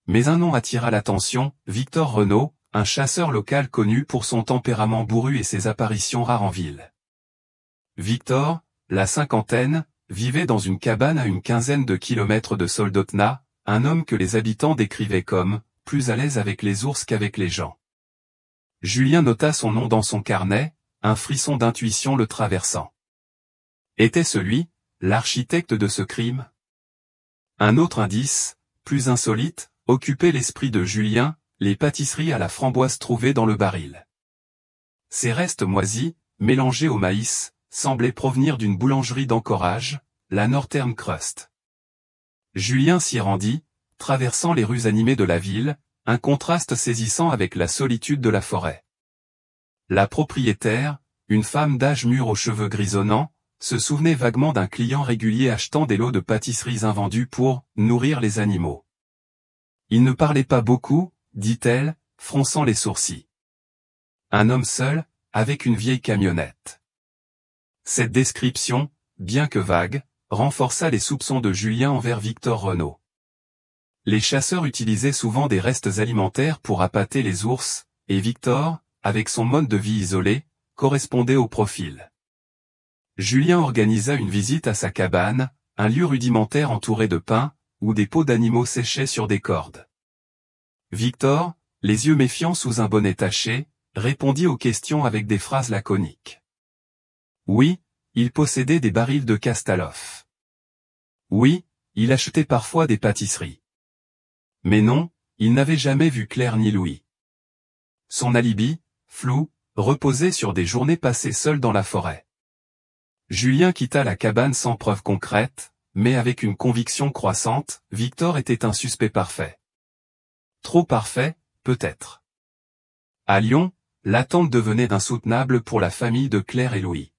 Mais un nom attira l'attention, Victor Renaud, un chasseur local connu pour son tempérament bourru et ses apparitions rares en ville. Victor, la cinquantaine, vivait dans une cabane à une quinzaine de kilomètres de Soldotna, un homme que les habitants décrivaient comme « plus à l'aise avec les ours qu'avec les gens ». Julien nota son nom dans son carnet, un frisson d'intuition le traversant. Était-ce lui, l'architecte de ce crime? Un autre indice, plus insolite, occupait l'esprit de Julien, les pâtisseries à la framboise trouvées dans le baril. Ces restes moisis, mélangés au maïs, semblaient provenir d'une boulangerie d'Anchorage, la Northern Crust. Julien s'y rendit, traversant les rues animées de la ville, un contraste saisissant avec la solitude de la forêt. La propriétaire, une femme d'âge mûr aux cheveux grisonnants, se souvenait vaguement d'un client régulier achetant des lots de pâtisseries invendus pour nourrir les animaux. Il ne parlait pas beaucoup, dit-elle, fronçant les sourcils. Un homme seul, avec une vieille camionnette. Cette description, bien que vague, renforça les soupçons de Julien envers Victor Renaud. Les chasseurs utilisaient souvent des restes alimentaires pour appâter les ours, et Victor, avec son mode de vie isolé, correspondait au profil. Julien organisa une visite à sa cabane, un lieu rudimentaire entouré de pins, où des peaux d'animaux séchaient sur des cordes. Victor, les yeux méfiants sous un bonnet taché, répondit aux questions avec des phrases laconiques. Oui, il possédait des barils de Kastaloff. Oui, il achetait parfois des pâtisseries. Mais non, il n'avait jamais vu Claire ni Louis. Son alibi, flou, reposait sur des journées passées seul dans la forêt. Julien quitta la cabane sans preuve concrète, mais avec une conviction croissante, Victor était un suspect parfait. Trop parfait, peut-être. À Lyon, l'attente devenait insoutenable pour la famille de Claire et Louis.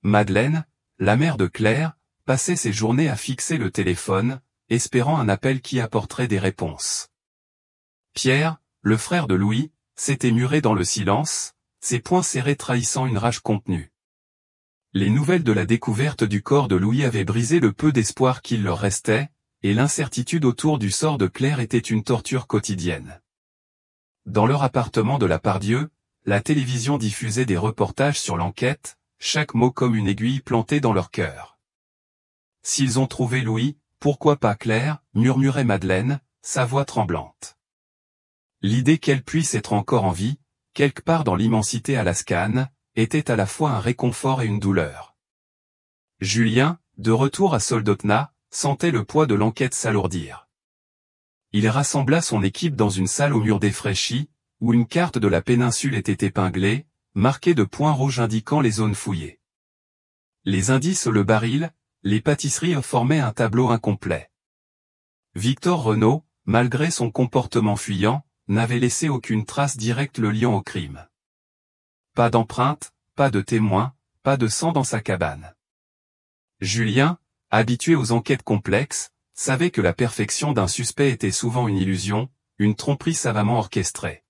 Madeleine, la mère de Claire, passait ses journées à fixer le téléphone, espérant un appel qui apporterait des réponses. Pierre, le frère de Louis, s'était muré dans le silence, ses poings serrés trahissant une rage contenue. Les nouvelles de la découverte du corps de Louis avaient brisé le peu d'espoir qu'il leur restait, et l'incertitude autour du sort de Claire était une torture quotidienne. Dans leur appartement de la Pardieu, la télévision diffusait des reportages sur l'enquête, chaque mot comme une aiguille plantée dans leur cœur. S'ils ont trouvé Louis, pourquoi pas Claire, murmurait Madeleine, sa voix tremblante. L'idée qu'elle puisse être encore en vie, quelque part dans l'immensité alaskane, était à la fois un réconfort et une douleur. Julien, de retour à Soldotna, sentait le poids de l'enquête s'alourdir. Il rassembla son équipe dans une salle aux murs défraîchis, où une carte de la péninsule était épinglée, marquée de points rouges indiquant les zones fouillées. Les indices, le baril, les pâtisseries formaient un tableau incomplet. Victor Renaud, malgré son comportement fuyant, n'avait laissé aucune trace directe le liant au crime. Pas d'empreinte, pas de témoin, pas de sang dans sa cabane. Julien, habitué aux enquêtes complexes, savait que la perfection d'un suspect était souvent une illusion, une tromperie savamment orchestrée.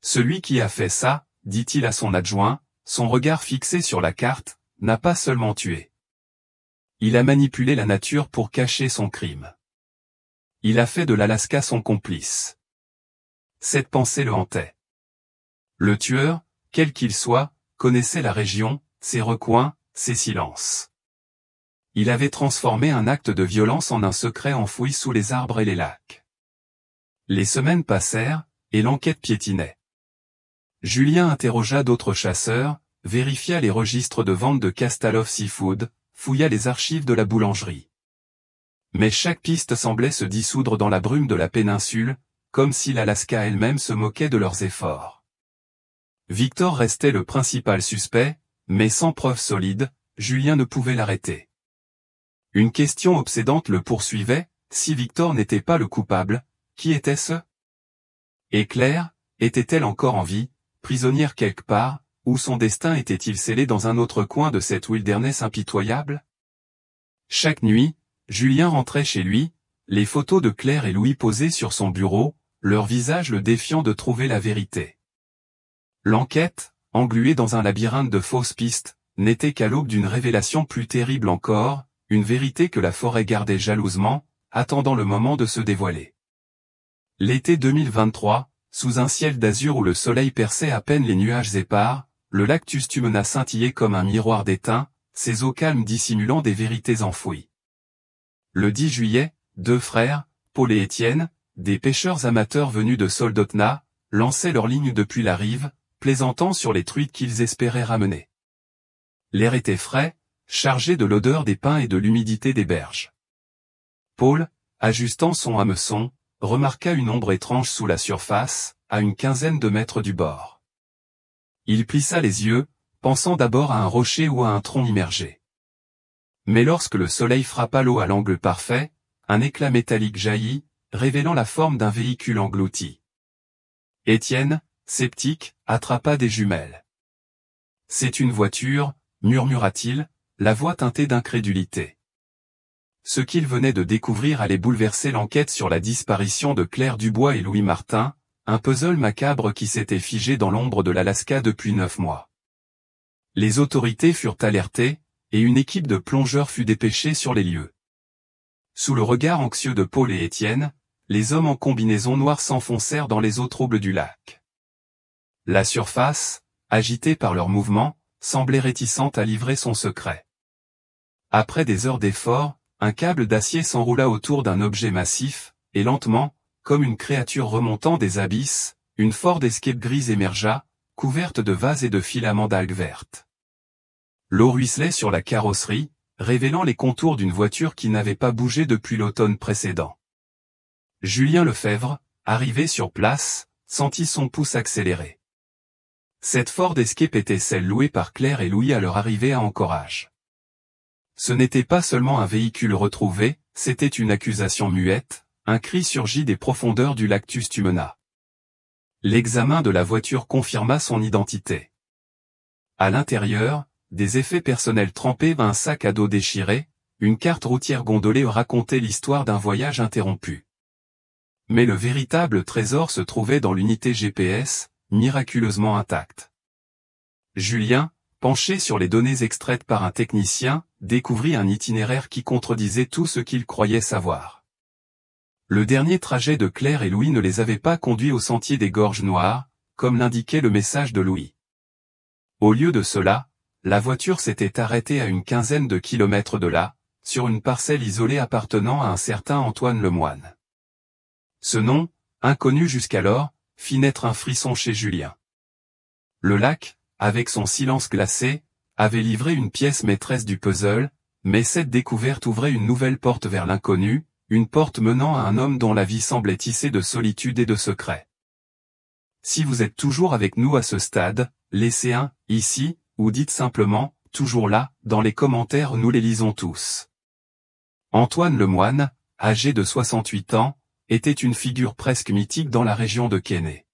Celui qui a fait ça, dit-il à son adjoint, son regard fixé sur la carte, n'a pas seulement tué. Il a manipulé la nature pour cacher son crime. Il a fait de l'Alaska son complice. Cette pensée le hantait. Le tueur, quel qu'il soit, connaissait la région, ses recoins, ses silences. Il avait transformé un acte de violence en un secret enfoui sous les arbres et les lacs. Les semaines passèrent, et l'enquête piétinait. Julien interrogea d'autres chasseurs, vérifia les registres de vente de Kastaloff Seafood, fouilla les archives de la boulangerie. Mais chaque piste semblait se dissoudre dans la brume de la péninsule, comme si l'Alaska elle-même se moquait de leurs efforts. Victor restait le principal suspect, mais sans preuve solide, Julien ne pouvait l'arrêter. Une question obsédante le poursuivait, si Victor n'était pas le coupable, qui était-ce? Et Claire, était-elle encore en vie, prisonnière quelque part, ou son destin était-il scellé dans un autre coin de cette wilderness impitoyable? Chaque nuit, Julien rentrait chez lui, les photos de Claire et Louis posées sur son bureau, leur visage le défiant de trouver la vérité. L'enquête, engluée dans un labyrinthe de fausses pistes, n'était qu'à l'aube d'une révélation plus terrible encore, une vérité que la forêt gardait jalousement, attendant le moment de se dévoiler. L'été 2023, sous un ciel d'azur où le soleil perçait à peine les nuages épars, le lac Tustumena scintillait comme un miroir d'étain, ses eaux calmes dissimulant des vérités enfouies. Le 10 juillet, deux frères, Paul et Étienne, des pêcheurs amateurs venus de Soldotna, lançaient leur ligne depuis la rive, plaisantant sur les truites qu'ils espéraient ramener. L'air était frais, chargé de l'odeur des pins et de l'humidité des berges. Paul, ajustant son hameçon, remarqua une ombre étrange sous la surface, à une quinzaine de mètres du bord. Il plissa les yeux, pensant d'abord à un rocher ou à un tronc immergé. Mais lorsque le soleil frappa l'eau à l'angle parfait, un éclat métallique jaillit, révélant la forme d'un véhicule englouti. Étienne, sceptique, attrapa des jumelles. « C'est une voiture », murmura-t-il, la voix teintée d'incrédulité. Ce qu'il venait de découvrir allait bouleverser l'enquête sur la disparition de Claire Dubois et Louis Martin, un puzzle macabre qui s'était figé dans l'ombre de l'Alaska depuis 9 mois. Les autorités furent alertées, et une équipe de plongeurs fut dépêchée sur les lieux. Sous le regard anxieux de Paul et Étienne, les hommes en combinaison noire s'enfoncèrent dans les eaux troubles du lac. La surface, agitée par leurs mouvements, semblait réticente à livrer son secret. Après des heures d'efforts, un câble d'acier s'enroula autour d'un objet massif, et lentement, comme une créature remontant des abysses, une Ford Escape grise émergea, couverte de vases et de filaments d'algues vertes. L'eau ruisselait sur la carrosserie, révélant les contours d'une voiture qui n'avait pas bougé depuis l'automne précédent. Julien Lefebvre, arrivé sur place, sentit son pouce accélérer. Cette Ford Escape était celle louée par Claire et Louis à leur arrivée à Anchorage. Ce n'était pas seulement un véhicule retrouvé, c'était une accusation muette, un cri surgit des profondeurs du lac Tustumena. L'examen de la voiture confirma son identité. À l'intérieur, des effets personnels trempés, un sac à dos déchiré, une carte routière gondolée racontait l'histoire d'un voyage interrompu. Mais le véritable trésor se trouvait dans l'unité GPS, miraculeusement intacte. Julien, penché sur les données extraites par un technicien, découvrit un itinéraire qui contredisait tout ce qu'il croyait savoir. Le dernier trajet de Claire et Louis ne les avait pas conduits au sentier des Gorges Noires, comme l'indiquait le message de Louis. Au lieu de cela, la voiture s'était arrêtée à une quinzaine de kilomètres de là, sur une parcelle isolée appartenant à un certain Antoine Lemoine. Ce nom, inconnu jusqu'alors, fit naître un frisson chez Julien. Le lac, avec son silence glacé, avait livré une pièce maîtresse du puzzle, mais cette découverte ouvrait une nouvelle porte vers l'inconnu, une porte menant à un homme dont la vie semblait tissée de solitude et de secrets. Si vous êtes toujours avec nous à ce stade, laissez un « ici » ou dites simplement « toujours là » dans les commentaires, nous les lisons tous. Antoine Lemoine, âgé de 68 ans, était une figure presque mythique dans la région de Quesnay.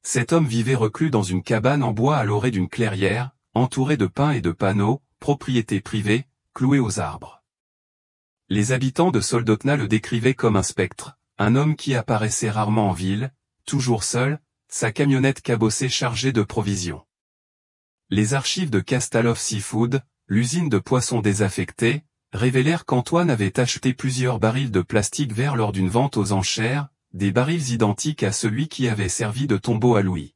Cet homme vivait reclus dans une cabane en bois à l'orée d'une clairière, entouré de pins et de panneaux, propriété privée, clouée aux arbres. Les habitants de Soldotna le décrivaient comme un spectre, un homme qui apparaissait rarement en ville, toujours seul, sa camionnette cabossée chargée de provisions. Les archives de Castalov Seafood, l'usine de poissons désaffectés, révélèrent qu'Antoine avait acheté plusieurs barils de plastique vert lors d'une vente aux enchères, des barils identiques à celui qui avait servi de tombeau à Louis.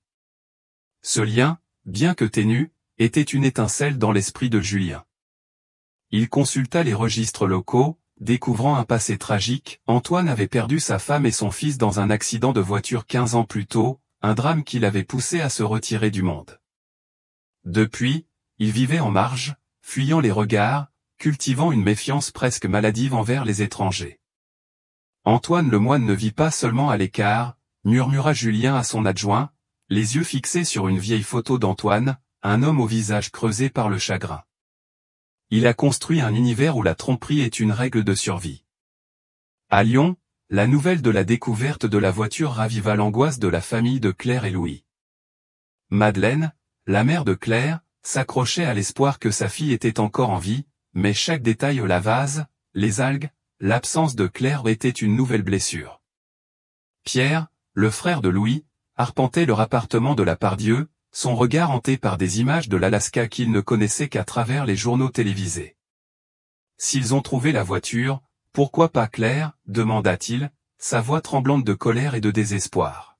Ce lien, bien que ténu, était une étincelle dans l'esprit de Julien. Il consulta les registres locaux, découvrant un passé tragique. Antoine avait perdu sa femme et son fils dans un accident de voiture 15 ans plus tôt, un drame qui l'avait poussé à se retirer du monde. Depuis, il vivait en marge, fuyant les regards, cultivant une méfiance presque maladive envers les étrangers. Antoine Lemoine ne vit pas seulement à l'écart, murmura Julien à son adjoint, les yeux fixés sur une vieille photo d'Antoine, un homme au visage creusé par le chagrin. Il a construit un univers où la tromperie est une règle de survie. À Lyon, la nouvelle de la découverte de la voiture raviva l'angoisse de la famille de Claire et Louis. Madeleine, la mère de Claire, s'accrochait à l'espoir que sa fille était encore en vie, mais chaque détail, la vase, les algues, l'absence de Claire était une nouvelle blessure. Pierre, le frère de Louis, arpentait leur appartement de la Pardieu, son regard hanté par des images de l'Alaska qu'il ne connaissait qu'à travers les journaux télévisés. S'ils ont trouvé la voiture, pourquoi pas Claire, demanda-t-il, sa voix tremblante de colère et de désespoir.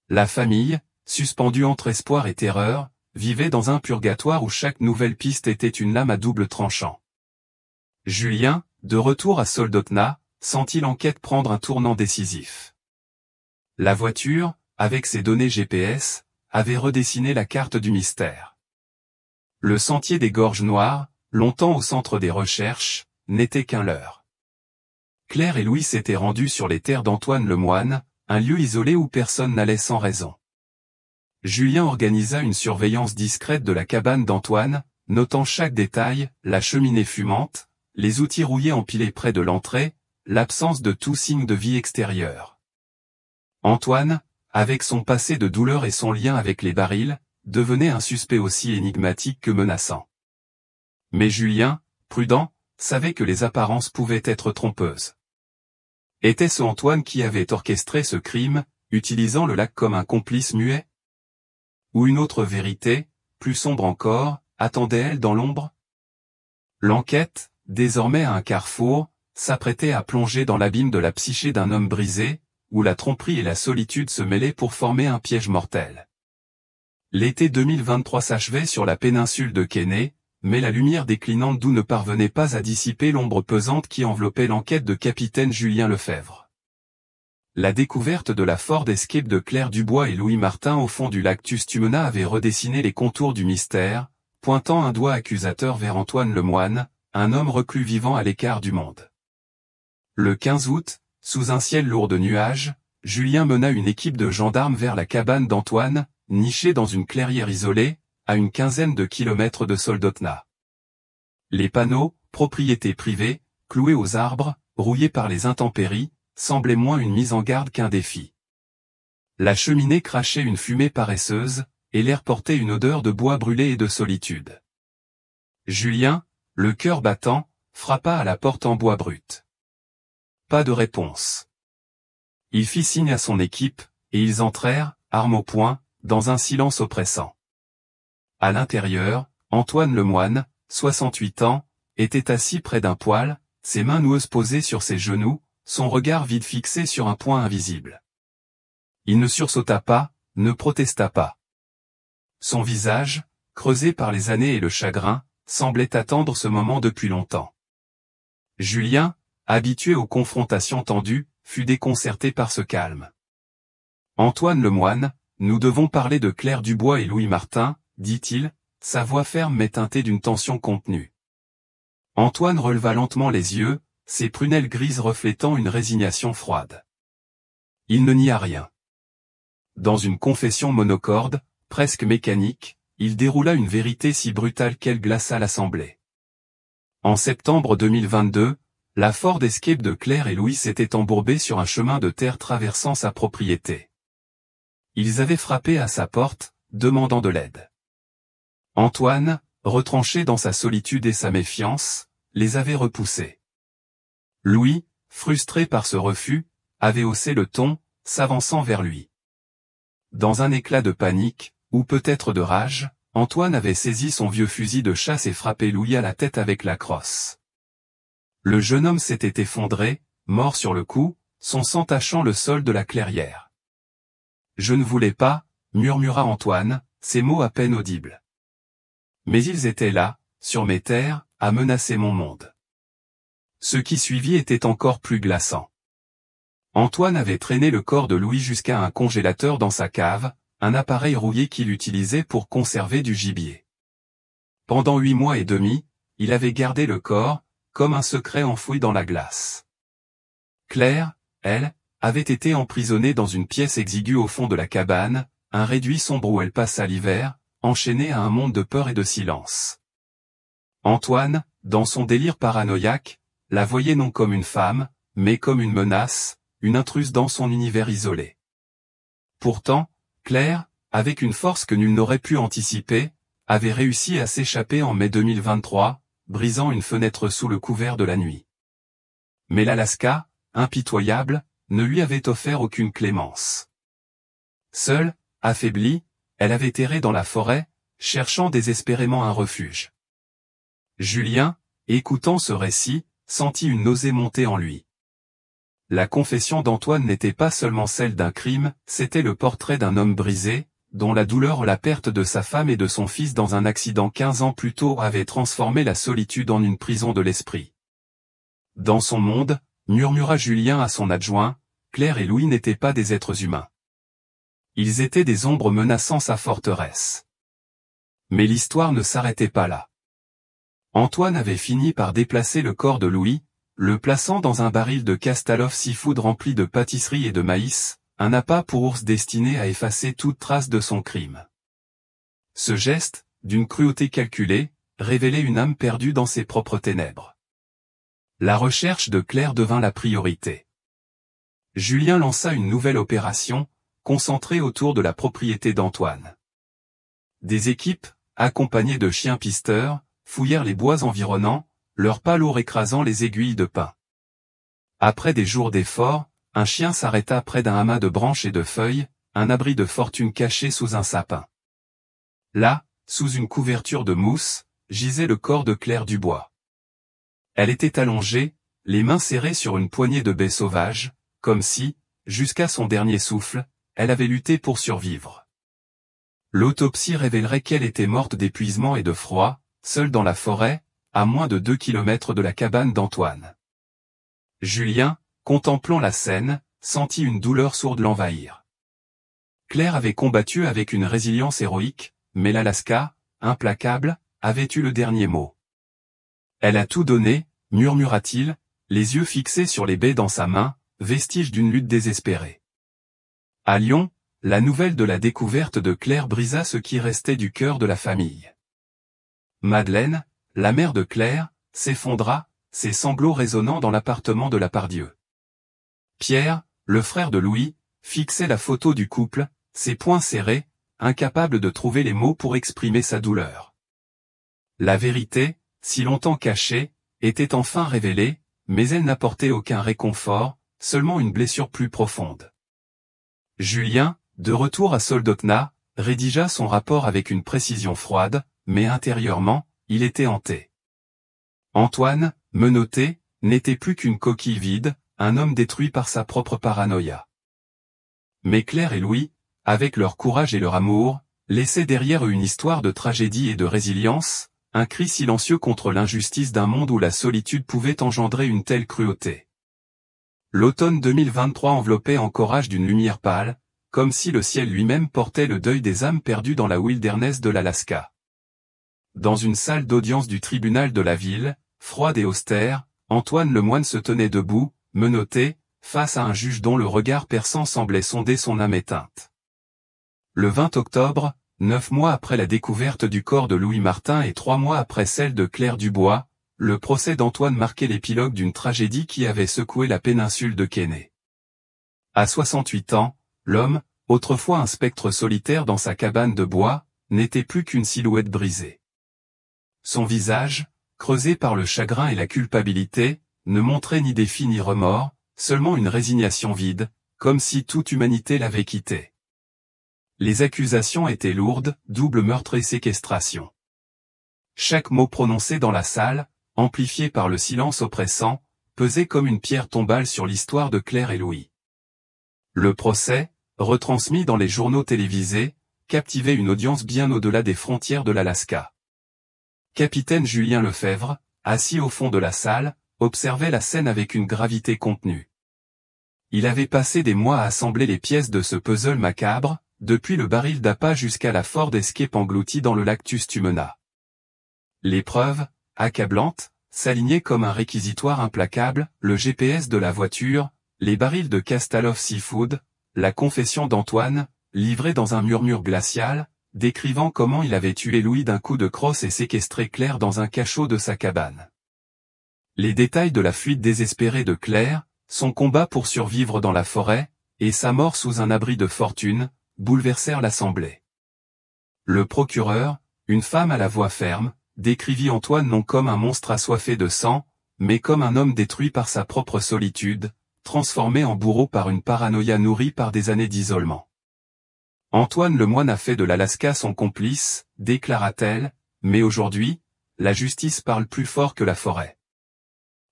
La famille, suspendue entre espoir et terreur, vivait dans un purgatoire où chaque nouvelle piste était une lame à double tranchant. Julien, de retour à Soldotna, sentit l'enquête prendre un tournant décisif. La voiture, avec ses données GPS, avait redessiné la carte du mystère. Le sentier des Gorges Noires, longtemps au centre des recherches, n'était qu'un leurre. Claire et Louis s'étaient rendus sur les terres d'Antoine Lemoine, un lieu isolé où personne n'allait sans raison. Julien organisa une surveillance discrète de la cabane d'Antoine, notant chaque détail, la cheminée fumante, les outils rouillés empilés près de l'entrée, l'absence de tout signe de vie extérieure. Antoine, avec son passé de douleur et son lien avec les barils, devenait un suspect aussi énigmatique que menaçant. Mais Julien, prudent, savait que les apparences pouvaient être trompeuses. Était-ce Antoine qui avait orchestré ce crime, utilisant le lac comme un complice muet? Ou une autre vérité, plus sombre encore, attendait-elle dans l'ombre? L'enquête, désormais à un carrefour, s'apprêtait à plonger dans l'abîme de la psyché d'un homme brisé, où la tromperie et la solitude se mêlaient pour former un piège mortel. L'été 2023 s'achevait sur la péninsule de Quesnay, mais la lumière déclinante d'où ne parvenait pas à dissiper l'ombre pesante qui enveloppait l'enquête de capitaine Julien Lefebvre. La découverte de la Ford Escape de Claire Dubois et Louis Martin au fond du lac Tustumena avait redessiné les contours du mystère, pointant un doigt accusateur vers Antoine Lemoine, un homme reclus vivant à l'écart du monde. Le 15 août, sous un ciel lourd de nuages, Julien mena une équipe de gendarmes vers la cabane d'Antoine, nichée dans une clairière isolée, à une quinzaine de kilomètres de Soldotna. Les panneaux, propriété privée, cloués aux arbres, rouillés par les intempéries, semblaient moins une mise en garde qu'un défi. La cheminée crachait une fumée paresseuse, et l'air portait une odeur de bois brûlé et de solitude. Julien, le cœur battant, frappa à la porte en bois brut. Pas de réponse. Il fit signe à son équipe, et ils entrèrent, armes au poing, dans un silence oppressant. À l'intérieur, Antoine Lemoine, 68 ans, était assis près d'un poêle, ses mains noueuses posées sur ses genoux, son regard vide fixé sur un point invisible. Il ne sursauta pas, ne protesta pas. Son visage, creusé par les années et le chagrin, semblait attendre ce moment depuis longtemps. Julien, habitué aux confrontations tendues, fut déconcerté par ce calme. Antoine Lemoine, nous devons parler de Claire Dubois et Louis Martin, dit-il, sa voix ferme mais teintée d'une tension contenue. Antoine releva lentement les yeux, ses prunelles grises reflétant une résignation froide. Il ne nia rien. Dans une confession monocorde, presque mécanique, il déroula une vérité si brutale qu'elle glaça l'assemblée. En septembre 2022, la Ford Escape de Claire et Louis s'était embourbée sur un chemin de terre traversant sa propriété. Ils avaient frappé à sa porte, demandant de l'aide. Antoine, retranché dans sa solitude et sa méfiance, les avait repoussés. Louis, frustré par ce refus, avait haussé le ton, s'avançant vers lui. Dans un éclat de panique, ou peut-être de rage, Antoine avait saisi son vieux fusil de chasse et frappé Louis à la tête avec la crosse. Le jeune homme s'était effondré, mort sur le coup, son sang tachant le sol de la clairière. « Je ne voulais pas », murmura Antoine, ses mots à peine audibles. Mais ils étaient là, sur mes terres, à menacer mon monde. Ce qui suivit était encore plus glaçant. Antoine avait traîné le corps de Louis jusqu'à un congélateur dans sa cave, un appareil rouillé qu'il utilisait pour conserver du gibier. Pendant 8 mois et demi, il avait gardé le corps, comme un secret enfoui dans la glace. Claire, elle, avait été emprisonnée dans une pièce exiguë au fond de la cabane, un réduit sombre où elle passa l'hiver, enchaînée à un monde de peur et de silence. Antoine, dans son délire paranoïaque, la voyait non comme une femme, mais comme une menace, une intruse dans son univers isolé. Pourtant, Claire, avec une force que nul n'aurait pu anticiper, avait réussi à s'échapper en mai 2023, brisant une fenêtre sous le couvert de la nuit. Mais l'Alaska, impitoyable, ne lui avait offert aucune clémence. Seule, affaiblie, elle avait erré dans la forêt, cherchant désespérément un refuge. Julien, écoutant ce récit, sentit une nausée monter en lui. La confession d'Antoine n'était pas seulement celle d'un crime, c'était le portrait d'un homme brisé, dont la douleur la perte de sa femme et de son fils dans un accident 15 ans plus tôt avait transformé la solitude en une prison de l'esprit. Dans son monde, murmura Julien à son adjoint, Claire et Louis n'étaient pas des êtres humains. Ils étaient des ombres menaçant sa forteresse. Mais l'histoire ne s'arrêtait pas là. Antoine avait fini par déplacer le corps de Louis, le plaçant dans un baril de Castalov Seafood rempli de pâtisserie et de maïs, un appât pour ours destiné à effacer toute trace de son crime. Ce geste, d'une cruauté calculée, révélait une âme perdue dans ses propres ténèbres. La recherche de Claire devint la priorité. Julien lança une nouvelle opération, concentrée autour de la propriété d'Antoine. Des équipes, accompagnées de chiens pisteurs, fouillèrent les bois environnants, leurs pas lourds écrasant les aiguilles de pin. Après des jours d'efforts, un chien s'arrêta près d'un amas de branches et de feuilles, un abri de fortune caché sous un sapin. Là, sous une couverture de mousse, gisait le corps de Claire Dubois. Elle était allongée, les mains serrées sur une poignée de baies sauvages, comme si, jusqu'à son dernier souffle, elle avait lutté pour survivre. L'autopsie révélerait qu'elle était morte d'épuisement et de froid, seule dans la forêt, à moins de 2 kilomètres de la cabane d'Antoine. Julien, contemplant la scène, sentit une douleur sourde l'envahir. Claire avait combattu avec une résilience héroïque, mais l'Alaska, implacable, avait eu le dernier mot. Elle a tout donné, murmura-t-il, les yeux fixés sur les baies dans sa main, vestige d'une lutte désespérée. À Lyon, la nouvelle de la découverte de Claire brisa ce qui restait du cœur de la famille. Madeleine, la mère de Claire, s'effondra, ses sanglots résonnant dans l'appartement de la Pardieu. Pierre, le frère de Louis, fixait la photo du couple, ses poings serrés, incapable de trouver les mots pour exprimer sa douleur. La vérité, si longtemps cachée, était enfin révélée, mais elle n'apportait aucun réconfort, seulement une blessure plus profonde. Julien, de retour à Soldotna, rédigea son rapport avec une précision froide, mais intérieurement, il était hanté. Antoine, menotté, n'était plus qu'une coquille vide, un homme détruit par sa propre paranoïa. Mais Claire et Louis, avec leur courage et leur amour, laissaient derrière eux une histoire de tragédie et de résilience, un cri silencieux contre l'injustice d'un monde où la solitude pouvait engendrer une telle cruauté. L'automne 2023 enveloppait en courage d'une lumière pâle, comme si le ciel lui-même portait le deuil des âmes perdues dans la wilderness de l'Alaska. Dans une salle d'audience du tribunal de la ville, froide et austère, Antoine Lemoine se tenait debout, menotté, face à un juge dont le regard perçant semblait sonder son âme éteinte. Le 20 octobre, 9 mois après la découverte du corps de Louis Martin et 3 mois après celle de Claire Dubois, le procès d'Antoine marquait l'épilogue d'une tragédie qui avait secoué la péninsule de Quesnay. À 68 ans, l'homme, autrefois un spectre solitaire dans sa cabane de bois, n'était plus qu'une silhouette brisée. Son visage, creusé par le chagrin et la culpabilité, ne montrait ni défi ni remords, seulement une résignation vide, comme si toute humanité l'avait quitté. Les accusations étaient lourdes, double meurtre et séquestration. Chaque mot prononcé dans la salle, amplifié par le silence oppressant, pesait comme une pierre tombale sur l'histoire de Claire et Louis. Le procès, retransmis dans les journaux télévisés, captivait une audience bien au-delà des frontières de l'Alaska. Capitaine Julien Lefebvre, assis au fond de la salle, observait la scène avec une gravité contenue. Il avait passé des mois à assembler les pièces de ce puzzle macabre, depuis le baril d'appât jusqu'à la Ford Escape engloutie dans le lac Tustumena. Les preuves, accablantes, s'alignaient comme un réquisitoire implacable, le GPS de la voiture, les barils de Castalov Seafood, la confession d'Antoine, livrée dans un murmure glacial, décrivant comment il avait tué Louis d'un coup de crosse et séquestré Claire dans un cachot de sa cabane. Les détails de la fuite désespérée de Claire, son combat pour survivre dans la forêt, et sa mort sous un abri de fortune, bouleversèrent l'assemblée. Le procureur, une femme à la voix ferme, décrivit Antoine non comme un monstre assoiffé de sang, mais comme un homme détruit par sa propre solitude, transformé en bourreau par une paranoïa nourrie par des années d'isolement. Antoine Lemoine a fait de l'Alaska son complice, déclara-t-elle, mais aujourd'hui, la justice parle plus fort que la forêt.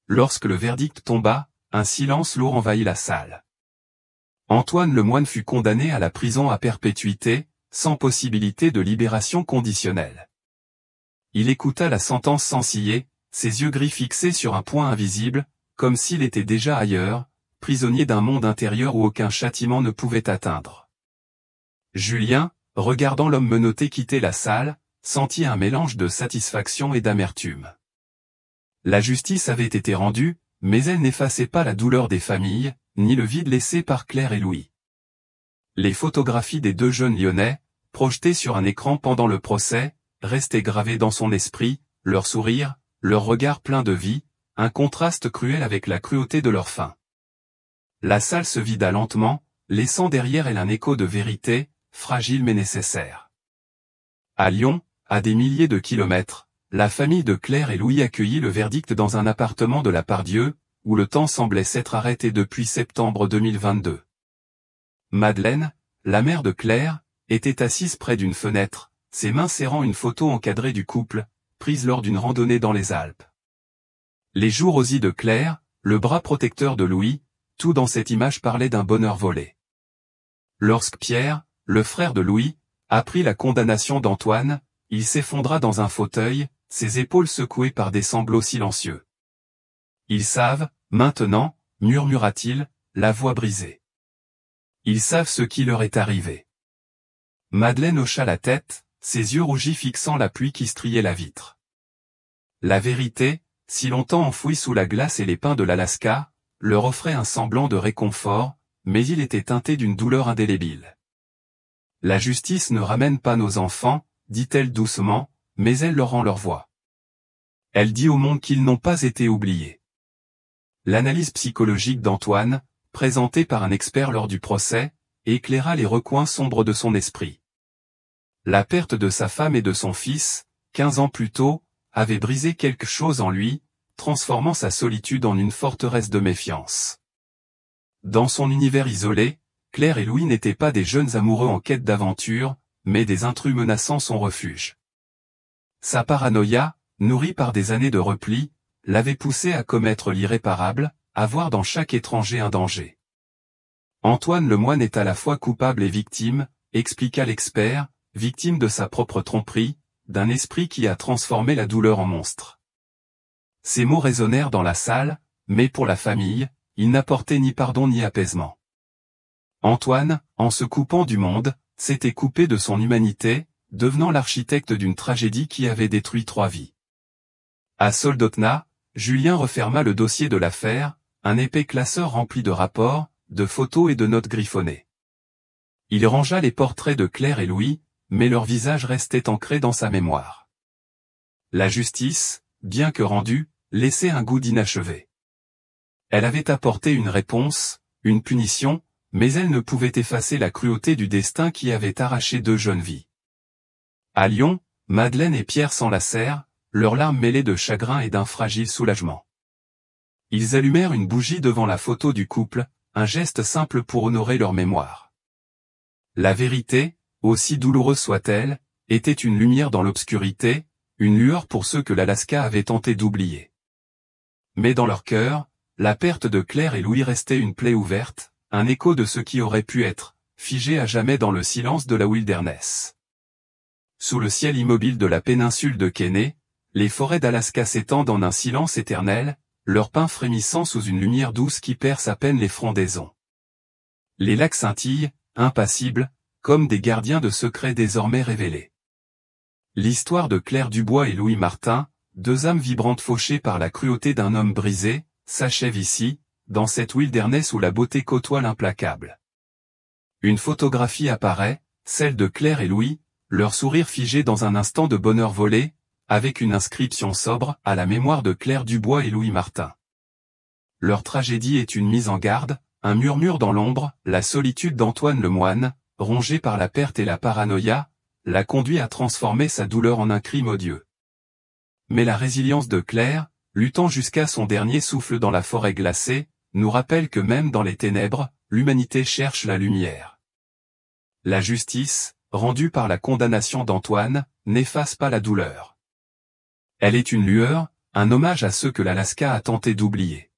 Lorsque le verdict tomba, un silence lourd envahit la salle. Antoine Lemoine fut condamné à la prison à perpétuité, sans possibilité de libération conditionnelle. Il écouta la sentence sans ciller, ses yeux gris fixés sur un point invisible, comme s'il était déjà ailleurs, prisonnier d'un monde intérieur où aucun châtiment ne pouvait atteindre. Julien, regardant l'homme menotté quitter la salle, sentit un mélange de satisfaction et d'amertume. La justice avait été rendue, mais elle n'effaçait pas la douleur des familles, ni le vide laissé par Claire et Louis. Les photographies des deux jeunes Lyonnais, projetées sur un écran pendant le procès, restaient gravées dans son esprit, leur sourire, leur regard plein de vie, un contraste cruel avec la cruauté de leur fin. La salle se vida lentement, laissant derrière elle un écho de vérité, fragile mais nécessaire. À Lyon, à des milliers de kilomètres, la famille de Claire et Louis accueillit le verdict dans un appartement de la Pardieu, où le temps semblait s'être arrêté depuis septembre 2022. Madeleine, la mère de Claire, était assise près d'une fenêtre, ses mains serrant une photo encadrée du couple, prise lors d'une randonnée dans les Alpes. Les joues rosies de Claire, le bras protecteur de Louis, tout dans cette image parlait d'un bonheur volé. Lorsque Pierre, le frère de Louis, apprit la condamnation d'Antoine, il s'effondra dans un fauteuil, ses épaules secouées par des sanglots silencieux. Ils savent, maintenant, murmura-t-il, la voix brisée. Ils savent ce qui leur est arrivé. Madeleine hocha la tête, ses yeux rougis fixant la pluie qui striait la vitre. La vérité, si longtemps enfouie sous la glace et les pins de l'Alaska, leur offrait un semblant de réconfort, mais il était teinté d'une douleur indélébile. La justice ne ramène pas nos enfants, dit-elle doucement, mais elle leur rend leur voix. Elle dit au monde qu'ils n'ont pas été oubliés. L'analyse psychologique d'Antoine, présentée par un expert lors du procès, éclaira les recoins sombres de son esprit. La perte de sa femme et de son fils, 15 ans plus tôt, avait brisé quelque chose en lui, transformant sa solitude en une forteresse de méfiance. Dans son univers isolé, Claire et Louis n'étaient pas des jeunes amoureux en quête d'aventure, mais des intrus menaçant son refuge. Sa paranoïa, nourrie par des années de repli, l'avait poussé à commettre l'irréparable, à voir dans chaque étranger un danger. Antoine Lemoine est à la fois coupable et victime, expliqua l'expert, victime de sa propre tromperie, d'un esprit qui a transformé la douleur en monstre. Ces mots résonnèrent dans la salle, mais pour la famille, ils n'apportaient ni pardon ni apaisement. Antoine, en se coupant du monde, s'était coupé de son humanité, devenant l'architecte d'une tragédie qui avait détruit 3 vies. À Soldotna, Julien referma le dossier de l'affaire, un épais classeur rempli de rapports, de photos et de notes griffonnées. Il rangea les portraits de Claire et Louis, mais leurs visages restaient ancrés dans sa mémoire. La justice, bien que rendue, laissait un goût d'inachevé. Elle avait apporté une réponse, une punition, mais elle ne pouvait effacer la cruauté du destin qui avait arraché 2 jeunes vies. À Lyon, Madeleine et Pierre s'enlacèrent, leurs larmes mêlées de chagrin et d'un fragile soulagement. Ils allumèrent une bougie devant la photo du couple, un geste simple pour honorer leur mémoire. La vérité, aussi douloureuse soit-elle, était une lumière dans l'obscurité, une lueur pour ceux que l'Alaska avait tenté d'oublier. Mais dans leur cœur, la perte de Claire et Louis restait une plaie ouverte, un écho de ce qui aurait pu être, figé à jamais dans le silence de la wilderness. Sous le ciel immobile de la péninsule de Kenai, les forêts d'Alaska s'étendent en un silence éternel, leurs pins frémissant sous une lumière douce qui perce à peine les frondaisons. Les lacs scintillent, impassibles, comme des gardiens de secrets désormais révélés. L'histoire de Claire Dubois et Louis Martin, 2 âmes vibrantes fauchées par la cruauté d'un homme brisé, s'achève ici, dans cette wilderness où la beauté côtoie l'implacable. Une photographie apparaît, celle de Claire et Louis, leur sourire figé dans un instant de bonheur volé, avec une inscription sobre à la mémoire de Claire Dubois et Louis Martin. Leur tragédie est une mise en garde, un murmure dans l'ombre, la solitude d'Antoine Lemoine, rongé par la perte et la paranoïa, l'a conduit à transformer sa douleur en un crime odieux. Mais la résilience de Claire, luttant jusqu'à son dernier souffle dans la forêt glacée, nous rappelle que même dans les ténèbres, l'humanité cherche la lumière. La justice, rendue par la condamnation d'Antoine, n'efface pas la douleur. Elle est une lueur, un hommage à ceux que l'Alaska a tenté d'oublier.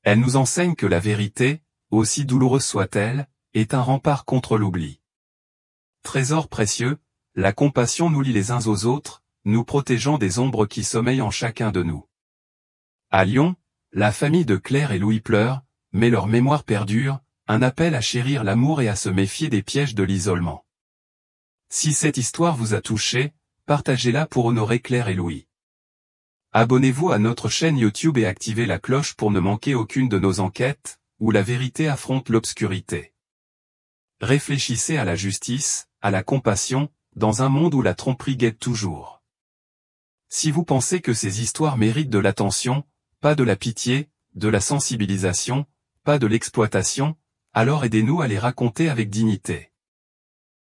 Elle nous enseigne que la vérité, aussi douloureuse soit-elle, est un rempart contre l'oubli. Trésor précieux, la compassion nous lie les uns aux autres, nous protégeant des ombres qui sommeillent en chacun de nous. À Lyon, la famille de Claire et Louis pleure, mais leur mémoire perdure, un appel à chérir l'amour et à se méfier des pièges de l'isolement. Si cette histoire vous a touché, partagez-la pour honorer Claire et Louis. Abonnez-vous à notre chaîne YouTube et activez la cloche pour ne manquer aucune de nos enquêtes, où la vérité affronte l'obscurité. Réfléchissez à la justice, à la compassion, dans un monde où la tromperie guette toujours. Si vous pensez que ces histoires méritent de l'attention, pas de la pitié, de la sensibilisation, pas de l'exploitation, alors aidez-nous à les raconter avec dignité.